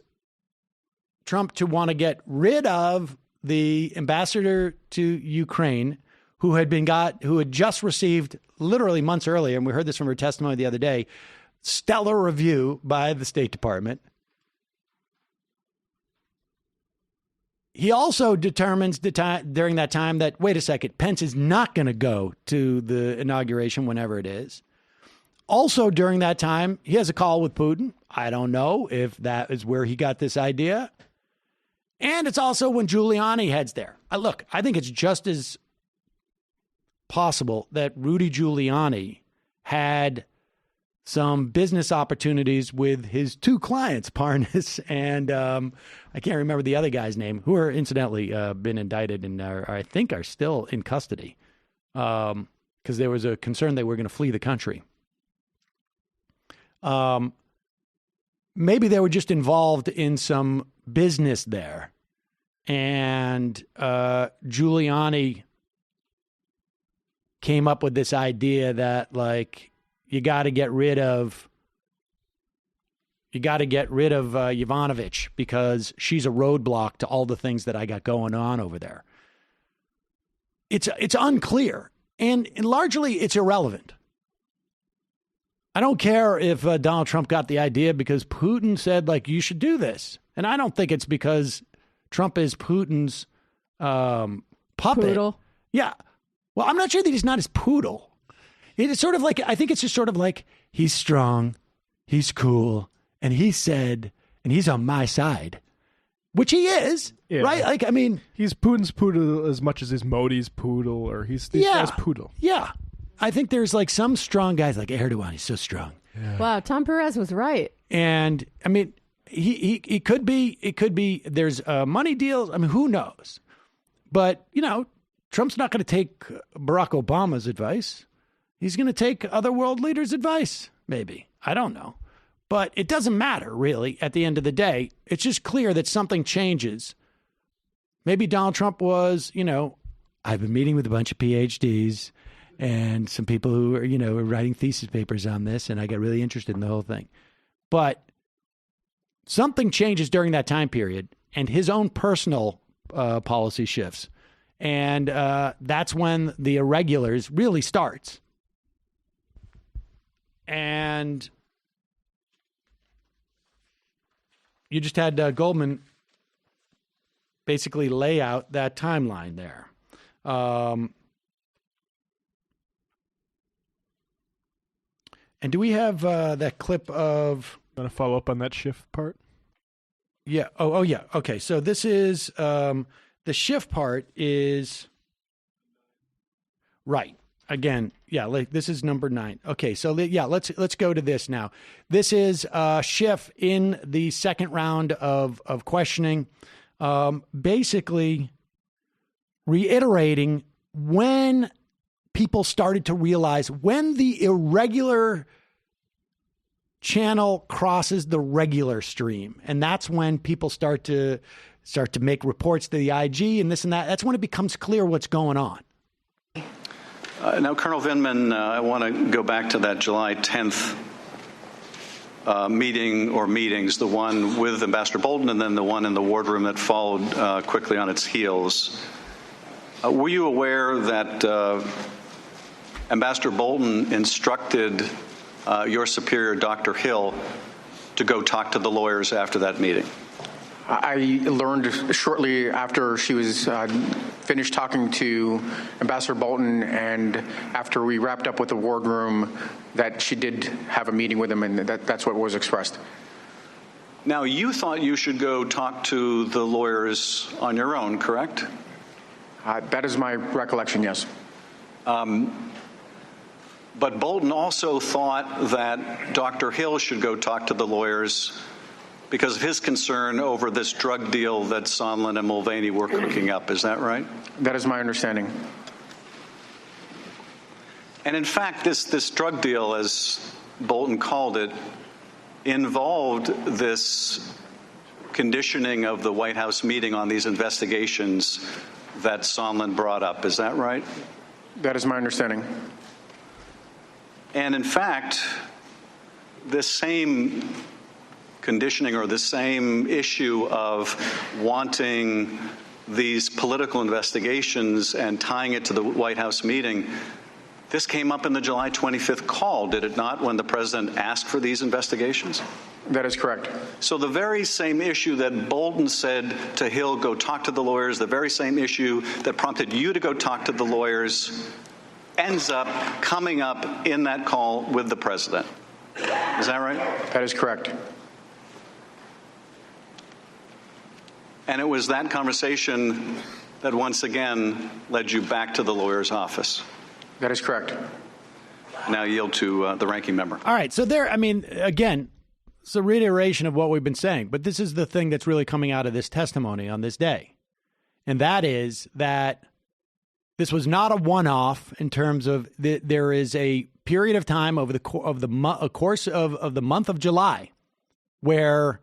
Trump to want to get rid of the ambassador to Ukraine, who had just received literally months earlier, and we heard this from her testimony the other day, stellar review by the State Department. He also determines during that time that, wait a second, Pence is not going to go to the inauguration whenever it is. Also during that time, he has a call with Putin. I don't know if that is where he got this idea. And it's also when Giuliani heads there. Look, I think it's just as possible that Rudy Giuliani had some business opportunities with his two clients, Parnas and I can't remember the other guy's name, who are incidentally been indicted and I think are still in custody because there was a concern they were going to flee the country. Maybe they were just involved in some business there. And Giuliani came up with this idea that, like, you got to get rid of Yovanovitch because she's a roadblock to all the things that I got going on over there. It's unclear, and largely it's irrelevant. I don't care if Donald Trump got the idea because Putin said, like, you should do this. And I don't think it's because Trump is Putin's puppet. Poodle. Yeah. Well, I'm not sure that he's not his poodle. It's sort of like, I think it's just sort of like, he's strong, he's cool, and he said, and he's on my side, which he is, right? Like, I mean, he's Putin's poodle as much as he's Modi's poodle, or he's this guy's poodle. Yeah. I think there's like some strong guys like Erdogan. He's so strong. Yeah. Wow. Tom Perez was right. And I mean, he could be, there's money deals. I mean, who knows? But, you know, Trump's not going to take Barack Obama's advice. He's going to take other world leaders' advice, maybe. I don't know. But it doesn't matter, really, at the end of the day. It's just clear that something changes. Maybe Donald Trump was, you know, I've been meeting with a bunch of PhDs and some people who are, you know, writing thesis papers on this, and I got really interested in the whole thing. But something changes during that time period, and his own personal policy shifts. And that's when the irregulars really starts. And you just had Goldman basically lay out that timeline there. And do we have that clip of... Want to follow up on that Schiff part? Yeah. Oh, yeah. Okay. So this is... the Schiff part is... Right. Again, yeah, like this is number 9. Okay, so yeah, let's go to this now. This is Schiff in the second round of questioning, basically reiterating when people started to realize when the irregular channel crosses the regular stream, and that's when people start to make reports to the IG and this and that. That's when it becomes clear what's going on. Now, Colonel Vindman, I want to go back to that July 10th meeting or meetings, the one with Ambassador Bolton and then the one in the wardroom that followed quickly on its heels. Were you aware that Ambassador Bolton instructed your superior, Dr. Hill, to go talk to the lawyers after that meeting? I learned shortly after she was finished talking to Ambassador Bolton and after we wrapped up with the wardroom that she did have a meeting with him, and that's what was expressed. Now, you thought you should go talk to the lawyers on your own, correct? That is my recollection, yes. But Bolton also thought that Dr. Hill should go talk to the lawyers because of his concern over this drug deal that Sondland and Mulvaney were cooking up. Is that right? That is my understanding. And in fact, this drug deal, as Bolton called it, involved this conditioning of the White House meeting on these investigations that Sondland brought up. Is that right? That is my understanding. And in fact, this same conditioning or the same issue of wanting these political investigations and tying it to the White House meeting, this came up in the July 25th call, did it not, when the president asked for these investigations? That is correct. So the very same issue that Bolton said to Hill, go talk to the lawyers, the very same issue that prompted you to go talk to the lawyers, ends up coming up in that call with the president. Is that right? That is correct. And it was that conversation that once again led you back to the lawyer's office. That is correct. Now yield to the ranking member. All right. So there, I mean, again, it's a reiteration of what we've been saying, but this is the thing that's really coming out of this testimony on this day. And that is that this was not a one-off in terms of there is a period of time over the course of the month of July where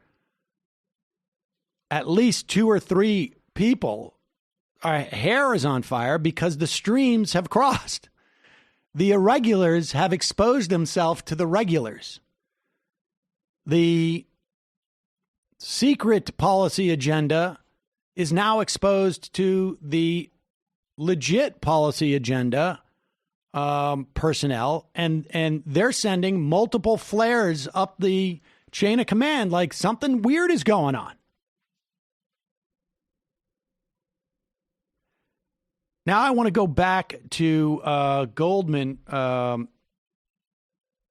at least 2 or 3 people, hair is on fire because the streams have crossed. The irregulars have exposed themselves to the regulars. The secret policy agenda is now exposed to the legit policy agenda personnel, and they're sending multiple flares up the chain of command like something weird is going on. Now I want to go back to Goldman,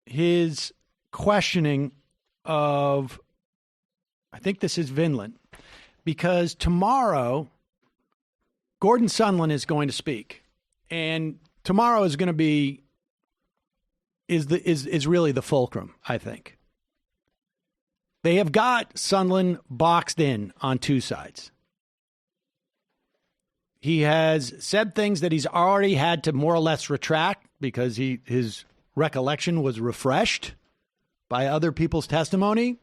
his questioning of, I think this is Vindman, because tomorrow Gordon Sondland is going to speak, and tomorrow is going to be is really the fulcrum, I think. They have got Sondland boxed in on 2 sides. He has said things that he's already had to more or less retract because his recollection was refreshed by other people's testimony.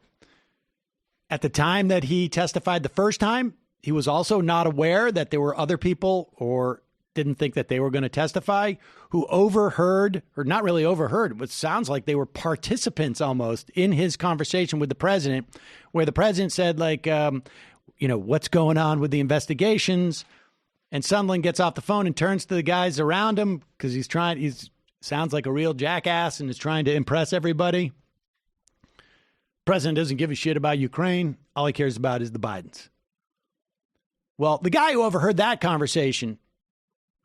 At the time that he testified the first time, he was also not aware that there were other people or didn't think that they were going to testify who overheard, or not really overheard, but sounds like they were participants almost in his conversation with the president, where the president said, like, what's going on with the investigations? And Sondland gets off the phone and turns to the guys around him because he sounds like a real jackass and is trying to impress everybody. President doesn't give a shit about Ukraine. All he cares about is the Bidens. Well, the guy who overheard that conversation,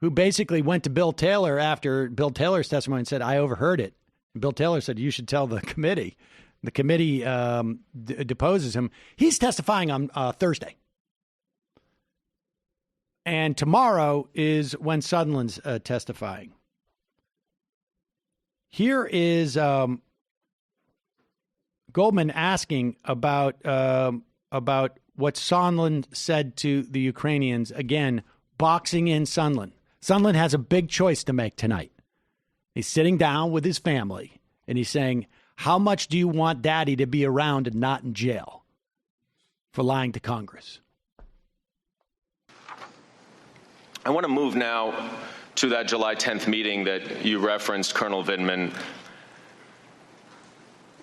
who basically went to Bill Taylor after Bill Taylor's testimony and said, I overheard it. And Bill Taylor said, you should tell the committee. The committee deposes him. He's testifying on Thursday. And tomorrow is when Sondland's testifying. Here is Goldman asking about what Sondland said to the Ukrainians, again, boxing in Sondland. Sondland has a big choice to make tonight. He's sitting down with his family, and he's saying, how much do you want Daddy to be around and not in jail for lying to Congress? I want to move now to that July 10th meeting that you referenced, Colonel Vindman.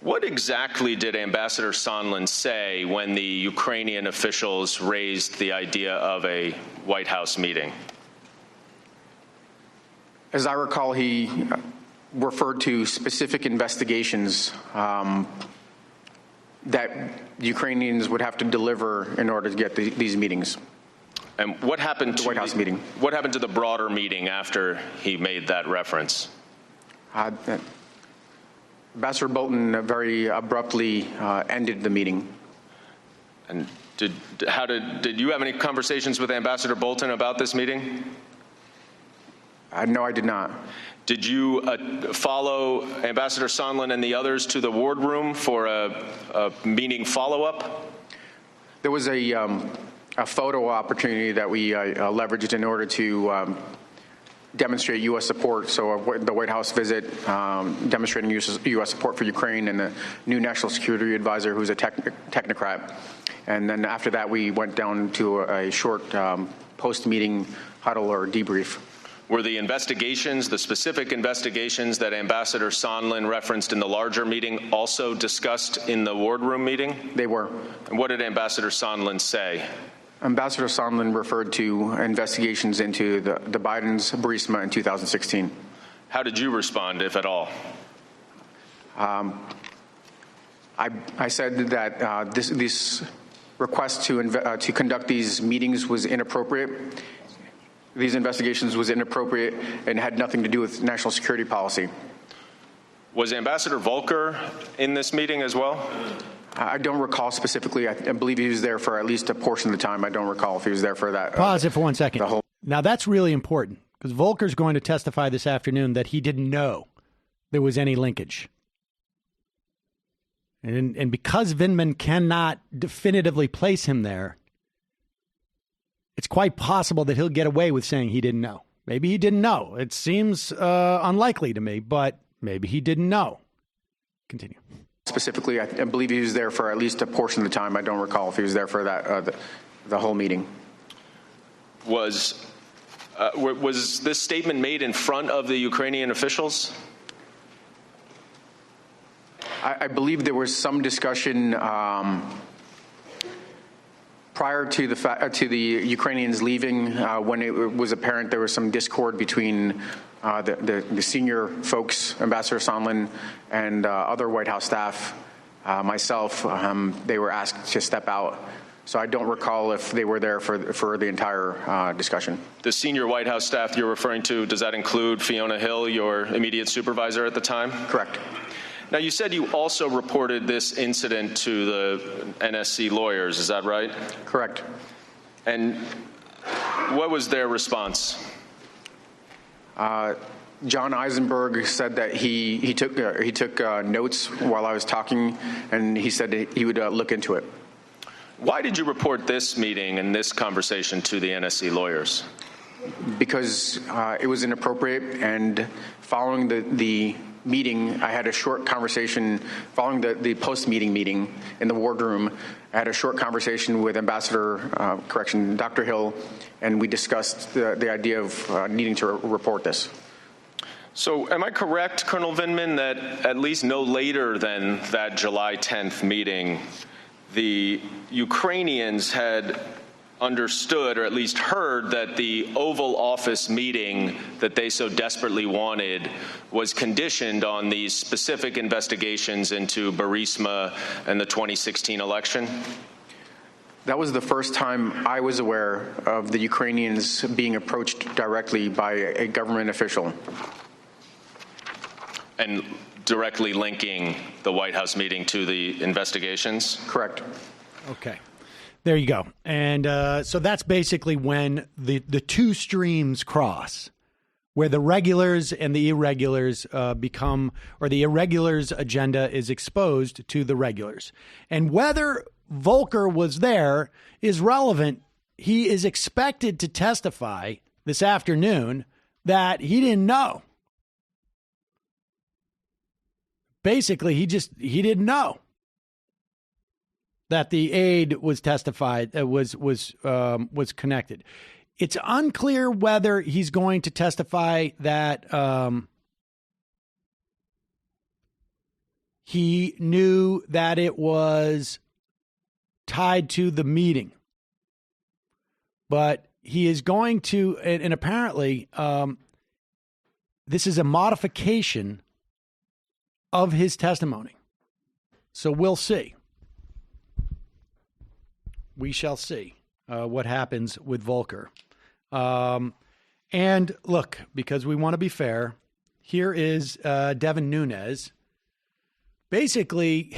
What exactly did Ambassador Sondland say when the Ukrainian officials raised the idea of a White House meeting? As I recall, he referred to specific investigations that Ukrainians would have to deliver in order to get these meetings. And what happened to the White House meeting? What happened to the broader meeting after he made that reference? Ambassador Bolton very abruptly ended the meeting. And did you have any conversations with Ambassador Bolton about this meeting? No, I did not. Did you follow Ambassador Sondland and the others to the wardroom for a meeting follow-up? There was a photo opportunity that we leveraged in order to demonstrate U.S. support. So the White House visit demonstrating U.S. support for Ukraine and the new national security advisor who's a technocrat. And then after that, we went down to a short post-meeting huddle or debrief. Were the investigations, the specific investigations that Ambassador Sondland referenced in the larger meeting, also discussed in the wardroom meeting? They were. And what did Ambassador Sondland say? Ambassador Sondland referred to investigations into the Biden's Burisma in 2016. How did you respond, if at all? I said that this request to conduct these meetings was inappropriate. These investigations was inappropriate and had nothing to do with national security policy. Was Ambassador Volker in this meeting as well? I don't recall specifically. I believe he was there for at least a portion of the time. I don't recall if he was there for that. Pause it for 1 second. Now, that's really important because Volker's going to testify this afternoon that he didn't know there was any linkage. And because Vindman cannot definitively place him there, it's quite possible that he'll get away with saying he didn't know. Maybe he didn't know. It seems unlikely to me, but maybe he didn't know. Continue. Specifically, I believe he was there for at least a portion of the time. I don't recall if he was there for that the whole meeting. Was this statement made in front of the Ukrainian officials? I believe there was some discussion prior to the Ukrainians leaving, when it was apparent there was some discord between the senior folks, Ambassador Sondland and other White House staff, myself. They were asked to step out. So I don't recall if they were there for the entire discussion. The senior White House staff you're referring to, does that include Fiona Hill, your immediate supervisor at the time? Correct. Now, you said you also reported this incident to the NSC lawyers, is that right? Correct. And what was their response? John Eisenberg said that he took notes while I was talking, and he said that he would look into it. Why did you report this meeting and this conversation to the NSC lawyers? Because it was inappropriate, and following the meeting, I had a short conversation following the post-meeting meeting in the wardroom. I had a short conversation with Dr. Hill, and we discussed the idea of needing to report this. So am I correct, Colonel Vindman, that at least no later than that July 10th meeting, the Ukrainians had understood, or at least heard, that the Oval Office meeting that they so desperately wanted was conditioned on these specific investigations into Burisma and the 2016 election? That was the first time I was aware of the Ukrainians being approached directly by a government official. And directly linking the White House meeting to the investigations? Correct. Okay. There you go. And so that's basically when the two streams cross, where the regulars and the irregulars become, or the irregulars' agenda is exposed to the regulars. And whether Volker was there is relevant. He is expected to testify this afternoon that he didn't know. Basically, he didn't know that the aide was testified was connected. It's unclear whether he's going to testify that he knew that it was tied to the meeting, but he is going to, and apparently this is a modification of his testimony. So we'll see. We shall see what happens with Volker. And look, because we want to be fair, here is Devin Nunes. Basically,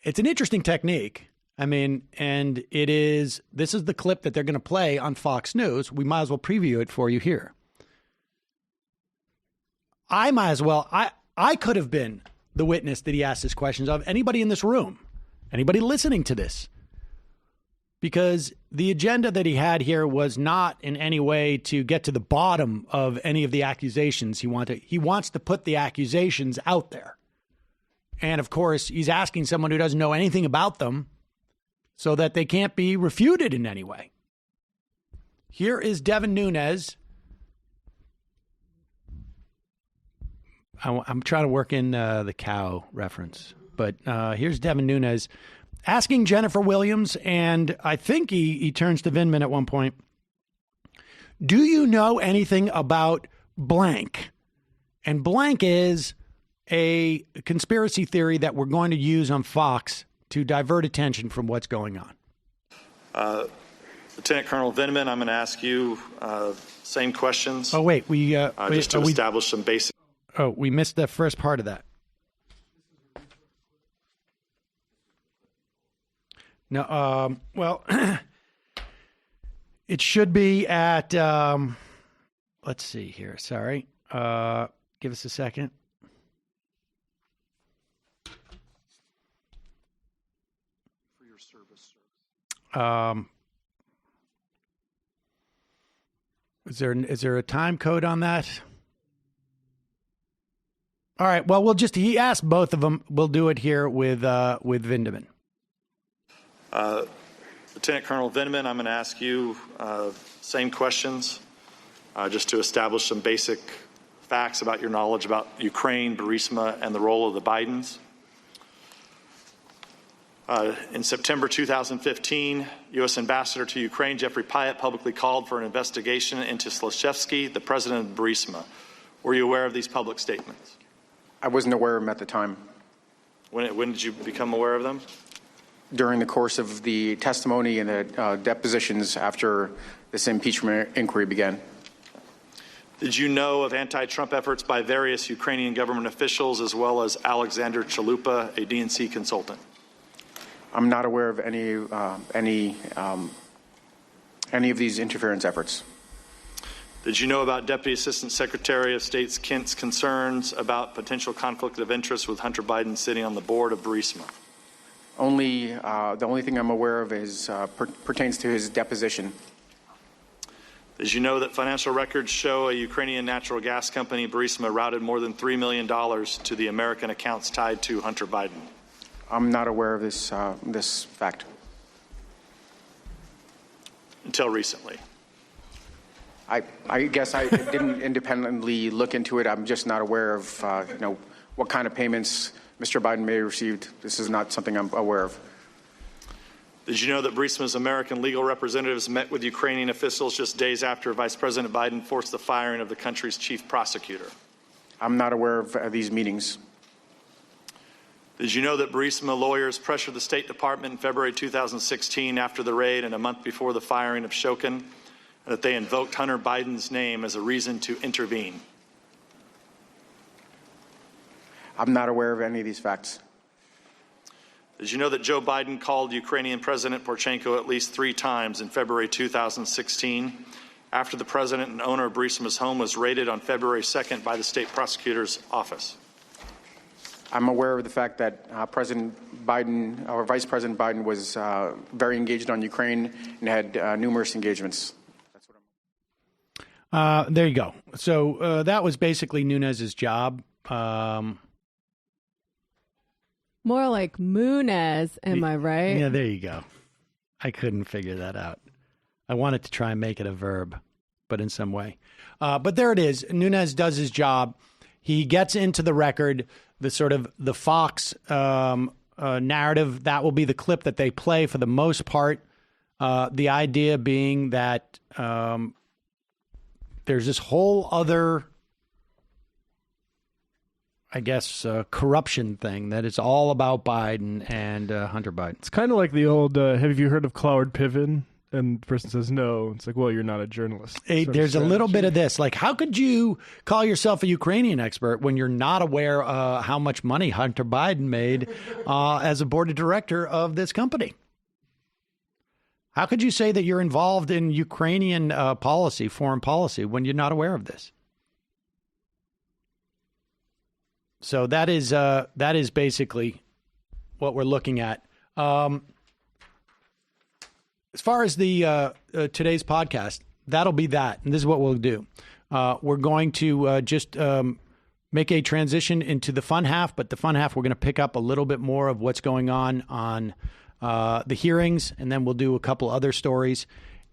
it's an interesting technique. I mean, and this is the clip that they're going to play on Fox News. We might as well preview it for you here. I could have been the witness that he asked his questions of. Anybody in this room, anybody listening to this. Because the agenda that he had here was not in any way to get to the bottom of any of the accusations he wanted. He wants to put the accusations out there. And of course, he's asking someone who doesn't know anything about them so that they can't be refuted in any way. Here is Devin Nunes I'm trying to work in the cow reference. But here's Devin Nunes asking Jennifer Williams, and I think he turns to Vindman at one point, do you know anything about blank? And blank is a conspiracy theory that we're going to use on Fox to divert attention from what's going on. Lieutenant Colonel Vindman, I'm going to ask you same questions. Oh, wait. Just to establish some basic... Oh, we missed the first part of that. No, well, it should be at, let's see here. Sorry. Give us a second. For your service, sir. Is there a time code on that? All right. Well, he asked both of them. We'll do it here with Vindman. Lieutenant Colonel Vindman, I'm going to ask you same questions just to establish some basic facts about your knowledge about Ukraine, Burisma, and the role of the Bidens. In September 2015, U.S. Ambassador to Ukraine Jeffrey Pyatt publicly called for an investigation into Schiff, the president of Burisma. Were you aware of these public statements? I wasn't aware of them at the time. When did you become aware of them? During the course of the testimony and the depositions after this impeachment inquiry began. Did you know of anti-Trump efforts by various Ukrainian government officials as well as Alexander Chalupa, a DNC consultant? I'm not aware of any of these interference efforts. Did you know about Deputy Assistant Secretary of State's Kent's concerns about potential conflict of interest with Hunter Biden sitting on the board of Burisma? The only thing I'm aware of is pertains to his deposition. Did you know that financial records show a Ukrainian natural gas company, Burisma, routed more than $3 million to the American accounts tied to Hunter Biden? I'm not aware of this fact. Until recently. I guess I didn't independently look into it. I'm just not aware of what kind of payments Mr. Biden may have received. This is not something I'm aware of. Did you know that Burisma's American legal representatives met with Ukrainian officials just days after Vice President Biden forced the firing of the country's chief prosecutor? I'm not aware of these meetings. Did you know that Burisma lawyers pressured the State Department in February 2016 after the raid and a month before the firing of Shokin, and that they invoked Hunter Biden's name as a reason to intervene? I'm not aware of any of these facts. Did you know that Joe Biden called Ukrainian President Poroshenko at least 3 times in February 2016 after the president and owner of Burisma's home was raided on February 2nd by the state prosecutor's office? I'm aware of the fact that President Biden or Vice President Biden was very engaged on Ukraine and had numerous engagements. That's what there you go. So that was basically Nunes' job. More like Moonez, am I right? Yeah, there you go. I couldn't figure that out. I wanted to try and make it a verb, but in some way. But there it is. Nunes does his job. He gets into the record, the sort of the Fox narrative. That will be the clip that they play for the most part. The idea being that there's this whole other, I guess, corruption thing that is all about Biden and Hunter Biden. It's kind of like the old, have you heard of Cloward Piven? And the person says no. It's like, well, you're not a journalist. There's a little bit of this. Like, how could you call yourself a Ukrainian expert when you're not aware how much money Hunter Biden made as a board of director of this company? How could you say that you're involved in Ukrainian policy, foreign policy, when you're not aware of this? So that is basically what we're looking at. As far as the today's podcast, that'll be that, and this is what we'll do. We're going to just make a transition into the fun half, but the fun half we're going to pick up a little bit more of what's going on the hearings, and then we'll do a couple other stories,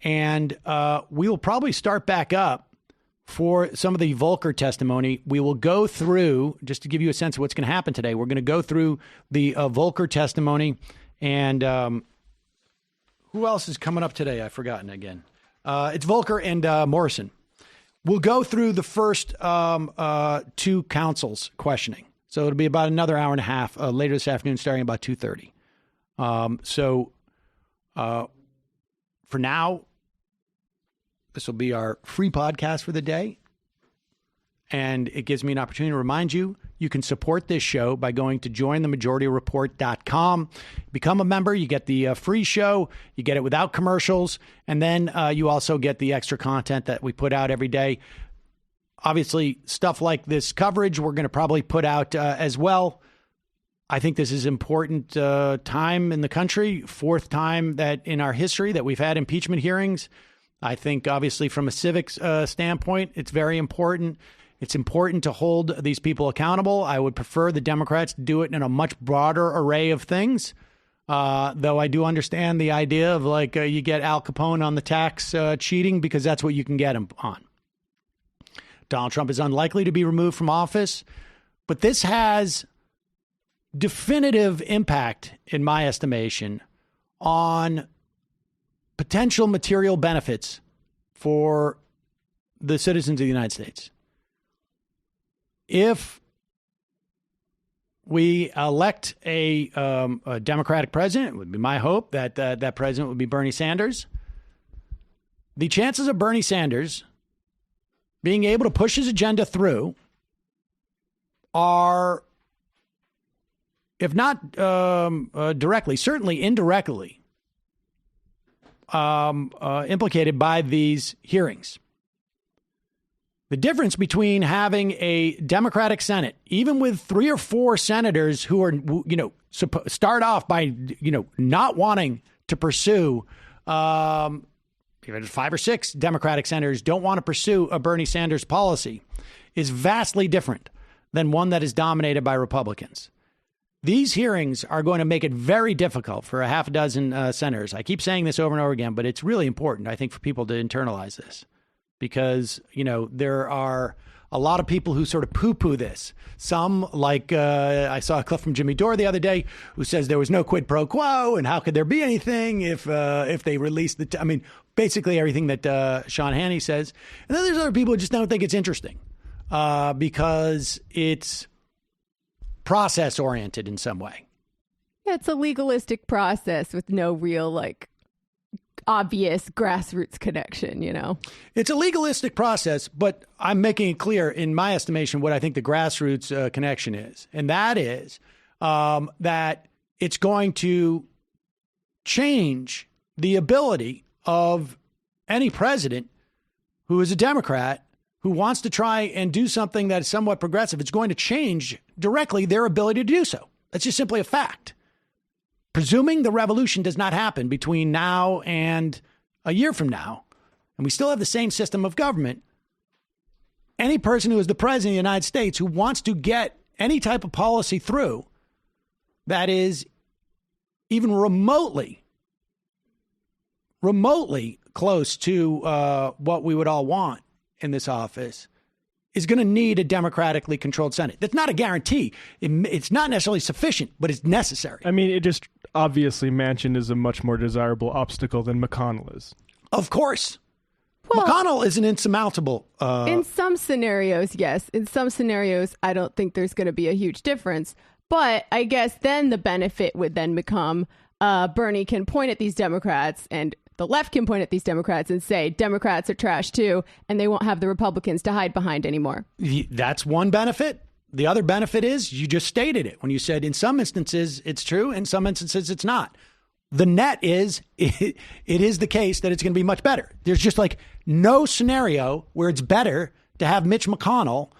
and we will probably start back up for some of the Volcker testimony. We will go through, just to give you a sense of what's going to happen today, we're going to go through the Volcker testimony. And who else is coming up today? I've forgotten again. It's Volcker and Morrison. We'll go through the first two counsels questioning. So it'll be about another hour and a half later this afternoon, starting about 2:30. For now, this will be our free podcast for the day. And it gives me an opportunity to remind you, you can support this show by going to jointhemajority.report.com. Become a member. You get the free show. You get it without commercials. And then you also get the extra content that we put out every day. Obviously, stuff like this coverage, we're going to probably put out as well. I think this is important time in the country. Fourth time that in our history that we've had impeachment hearings. I think, obviously, from a civics standpoint, it's very important. It's important to hold these people accountable. I would prefer the Democrats to do it in a much broader array of things, though I do understand the idea of you get Al Capone on the tax cheating because that's what you can get him on. Donald Trump is unlikely to be removed from office, but this has definitive impact, in my estimation, on potential material benefits for the citizens of the United States. If we elect a Democratic president, it would be my hope that that president would be Bernie Sanders. The chances of Bernie Sanders being able to push his agenda through are, if not directly, certainly indirectly, implicated by these hearings. The difference between having a Democratic Senate, even with 3 or 4 senators who are, start off by, not wanting to pursue, even 5 or 6 Democratic senators don't want to pursue a Bernie Sanders policy, is vastly different than one that is dominated by Republicans. These hearings are going to make it very difficult for a half a dozen senators. I keep saying this over and over again, but it's really important, I think, for people to internalize this. Because, there are a lot of people who sort of poo-poo this. Some, like I saw a clip from Jimmy Dore the other day, who says there was no quid pro quo, and how could there be anything if they released basically everything that Sean Hannity says. And then there's other people who just don't think it's interesting because it's process-oriented in some way. Yeah, it's a legalistic process with no real, obvious grassroots connection, It's a legalistic process, but I'm making it clear, in my estimation, what I think the grassroots connection is. And that is that it's going to change the ability of any president who is a Democrat who wants to try and do something that is somewhat progressive. It's going to change directly their ability to do so. That's just simply a fact. Presuming the revolution does not happen between now and a year from now, and we still have the same system of government, any person who is the president of the United States who wants to get any type of policy through that is even remotely close to what we would all want in this office is going to need a democratically controlled Senate. That's not a guarantee. It's not necessarily sufficient, but it's necessary. I mean, it just obviously Manchin is a much more desirable obstacle than McConnell is. Of course. Well, McConnell is an insurmountable. In some scenarios, yes. In some scenarios, I don't think there's going to be a huge difference. But I guess then the benefit would then become Bernie can point at these Democrats and the left can point at these Democrats and say Democrats are trash too, and they won't have the Republicans to hide behind anymore. That's one benefit. The other benefit is you just stated it when you said in some instances it's true, in some instances it's not. The net is it is the case that it's going to be much better. There's just no scenario where it's better to have Mitch McConnell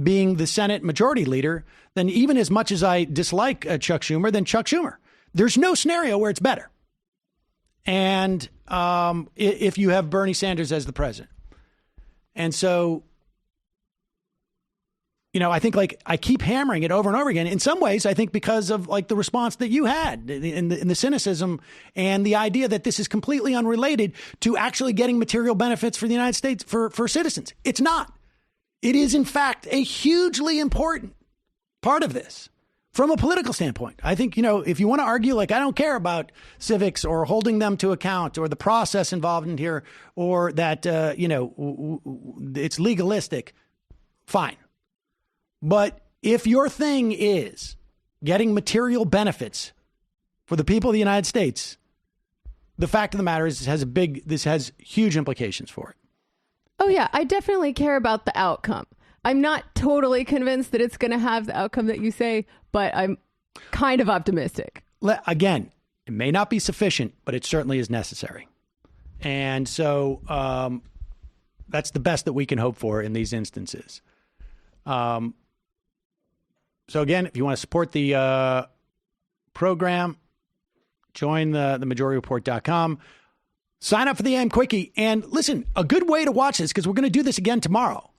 being the Senate majority leader than, even as much as I dislike Chuck Schumer, than Chuck Schumer. There's no scenario where it's better. And if you have Bernie Sanders as the president. And so I think like I keep hammering it over and over again. In some ways, I think because of like the response that you had in the cynicism and the idea that this is completely unrelated to actually getting material benefits for the United States for citizens. It's not. It is, in fact, a hugely important part of this from a political standpoint. I think, if you want to argue like I don't care about civics or holding them to account or the process involved in here or that, it's legalistic, fine. But if your thing is getting material benefits for the people of the United States, the fact of the matter is this has huge implications for it. Oh, yeah, I definitely care about the outcome. I'm not totally convinced that it's going to have the outcome that you say, but I'm kind of optimistic. Again, it may not be sufficient, but it certainly is necessary. And so that's the best that we can hope for in these instances. So again, if you want to support the program, join the majorityreport.com. Sign up for the AM Quickie. And listen, a good way to watch this, because we're going to do this again tomorrow.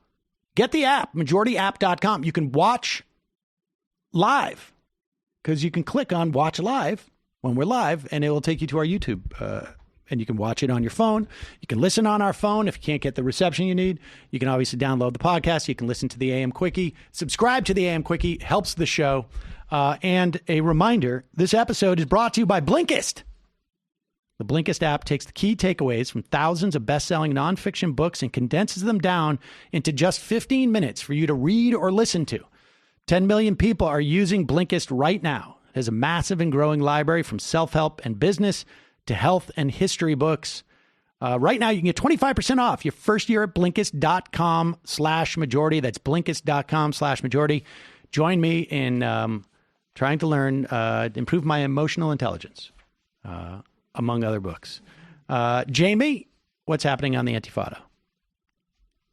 Get the app, majorityapp.com. You can watch live, because you can click on watch live when we're live, and it will take you to our YouTube. And you can watch it on your phone. You can listen on our phone if you can't get the reception you need. You can obviously download the podcast. You can listen to the AM Quickie. Subscribe to the AM Quickie. Helps the show. And a reminder, this episode is brought to you by Blinkist. The Blinkist app takes the key takeaways from thousands of best-selling nonfiction books and condenses them down into just 15 minutes for you to read or listen to. 10 million people are using Blinkist right now. It has a massive and growing library from self-help and business to health and history books. Right now, you can get 25% off your first year at Blinkist.com/majority. That's Blinkist.com/majority. Join me in trying to learn, improve my emotional intelligence, among other books. Jamie, what's happening on the Antifada?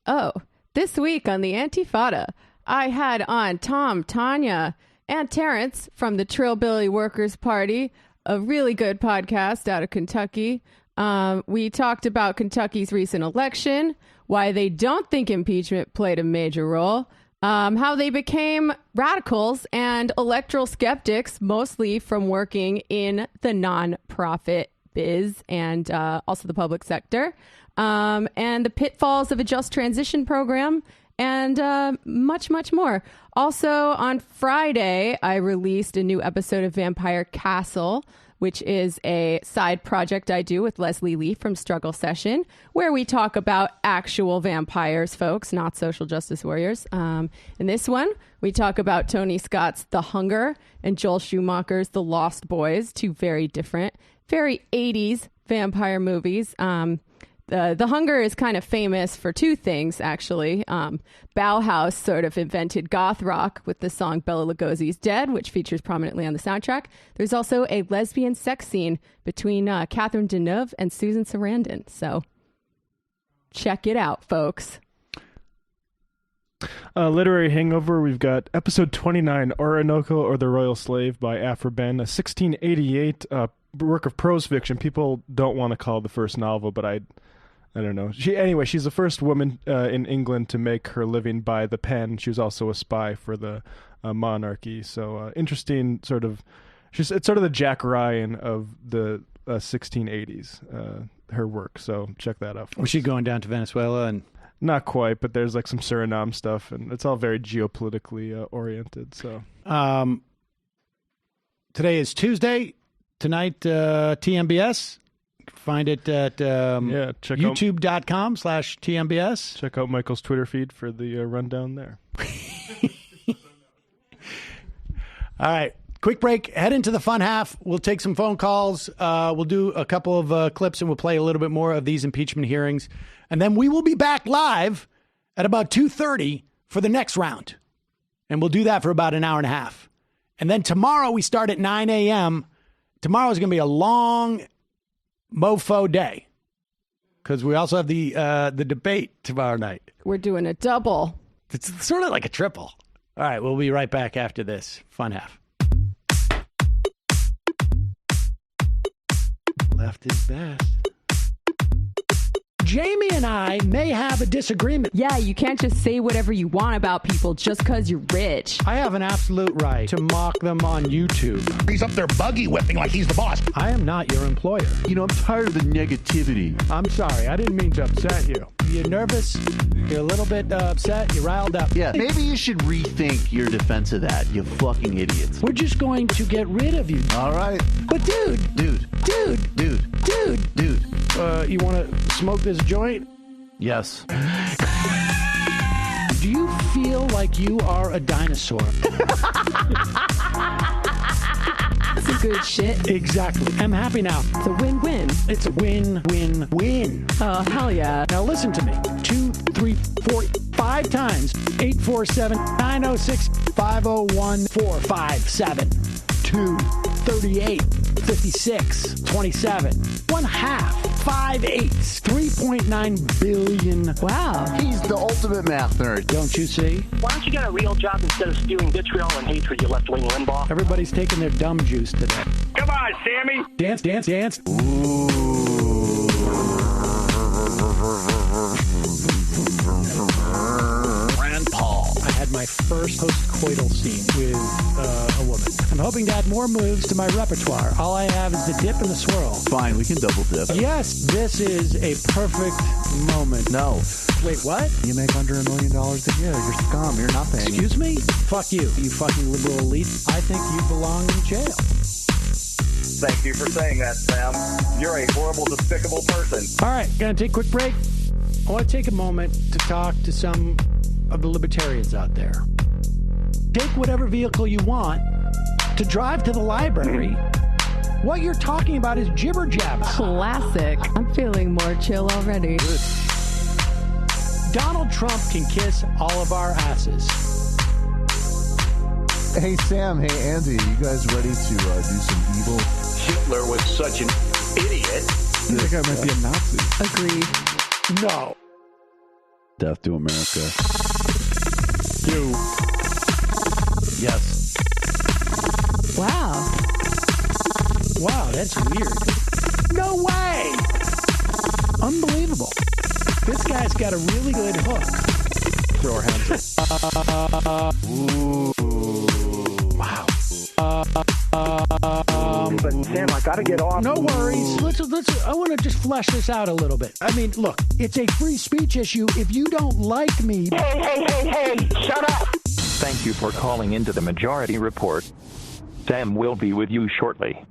Oh, this week on the Antifada, I had on Tom, Tanya, and Terrence from the Trillbilly Workers Party, a really good podcast out of Kentucky. We talked about Kentucky's recent election, why they don't think impeachment played a major role, how they became radicals and electoral skeptics, mostly from working in the nonprofit biz and also the public sector, and the pitfalls of a just transition program, and much, much more. Also, on Friday, I released a new episode of Vampire Castle, which is a side project I do with Leslie Lee from Struggle Session, where we talk about actual vampires, folks, not social justice warriors. In this one, we talk about Tony Scott's The Hunger and Joel Schumacher's The Lost Boys, two very different, very 80s vampire movies. The Hunger is kind of famous for two things, actually. Bauhaus sort of invented goth rock with the song Bela Lugosi's Dead, which features prominently on the soundtrack. There's also a lesbian sex scene between Catherine Deneuve and Susan Sarandon. So check it out, folks. Literary Hangover, we've got episode 29, Orinoco or the Royal Slave by Afra Ben, a 1688 work of prose fiction. People don't want to call it the first novel, but I don't know. She's the first woman in England to make her living by the pen. She was also a spy for the monarchy. So interesting sort of. It's sort of the Jack Ryan of the 1680s. Her work. So check that out. Was she going down to Venezuela? And not quite, but there's like some Suriname stuff, and it's all very geopolitically oriented. So today is Tuesday. Tonight, TMBS. Find it at youtube.com/TMBS. Check out Michael's Twitter feed for the rundown there. All right. Quick break. Head into the fun half. We'll take some phone calls. We'll do a couple of clips, and we'll play a little bit more of these impeachment hearings. And then we will be back live at about 2:30 for the next round. And we'll do that for about an hour and a half. And then tomorrow we start at 9 a.m. Tomorrow is going to be a long mofo day because we also have the debate tomorrow night. We're doing a double. It's sort of like a triple. All right, we'll be right back after this fun half. Left is best. Jamie and I may have a disagreement. Yeah, you can't just say whatever you want about people just because you're rich. I have an absolute right to mock them on YouTube. He's up there buggy whipping like he's the boss. I am not your employer. You know, I'm tired of the negativity. I'm sorry. I didn't mean to upset you. You're nervous. You're a little bit upset. You're riled up. Yeah, maybe you should rethink your defense of that, you fucking idiots. We're just going to get rid of you. All right. But dude. You want to smoke this joint? Yes. Do you feel like you are a dinosaur? Some good shit. Exactly. I'm happy now. It's a win-win. It's a win-win-win. Oh, hell yeah. Now listen to me. 2, 3, 4, 5 times. 847-906-501-457. 2, 38, 56, 27. 1/2. 5 8s. 3.9 billion. Wow. He's the ultimate math nerd. Don't you see? Why don't you get a real job instead of spewing vitriol and hatred, you left-wing Limbaugh? Everybody's taking their dumb juice today. Come on, Sammy. Dance, dance, dance. Ooh. Rand Paul. I had my first post-coital scene with a woman. I'm hoping to add more moves to my repertoire. All I have is the dip and the swirl. Fine, we can double dip. Yes, this is a perfect moment. No. Wait, what? You make under $1 million a year. You're scum. You're nothing. Excuse me? Fuck you, you fucking liberal elite. I think you belong in jail. Thank you for saying that, Sam. You're a horrible, despicable person. All right, gonna take a quick break. I want to take a moment to talk to some of the libertarians out there. Take whatever vehicle you want to drive to the library. What you're talking about is jibber jabber. Classic. I'm feeling more chill already. Good. Donald Trump can kiss all of our asses. Hey, Sam. Hey, Andy. You guys ready to do some evil? Hitler was such an idiot. That guy might be a Nazi. Agreed. No. Death to America. You. Yes. Wow. Wow, that's weird. No way! Unbelievable. This guy's got a really good hook. Throw our hands up. Ooh. Wow. But Sam, I gotta get off. No worries. Let's. I want to just flesh this out a little bit. I mean, look, it's a free speech issue. If you don't like me... Hey, shut up! Thank you for calling into the Majority Report. Sam will be with you shortly.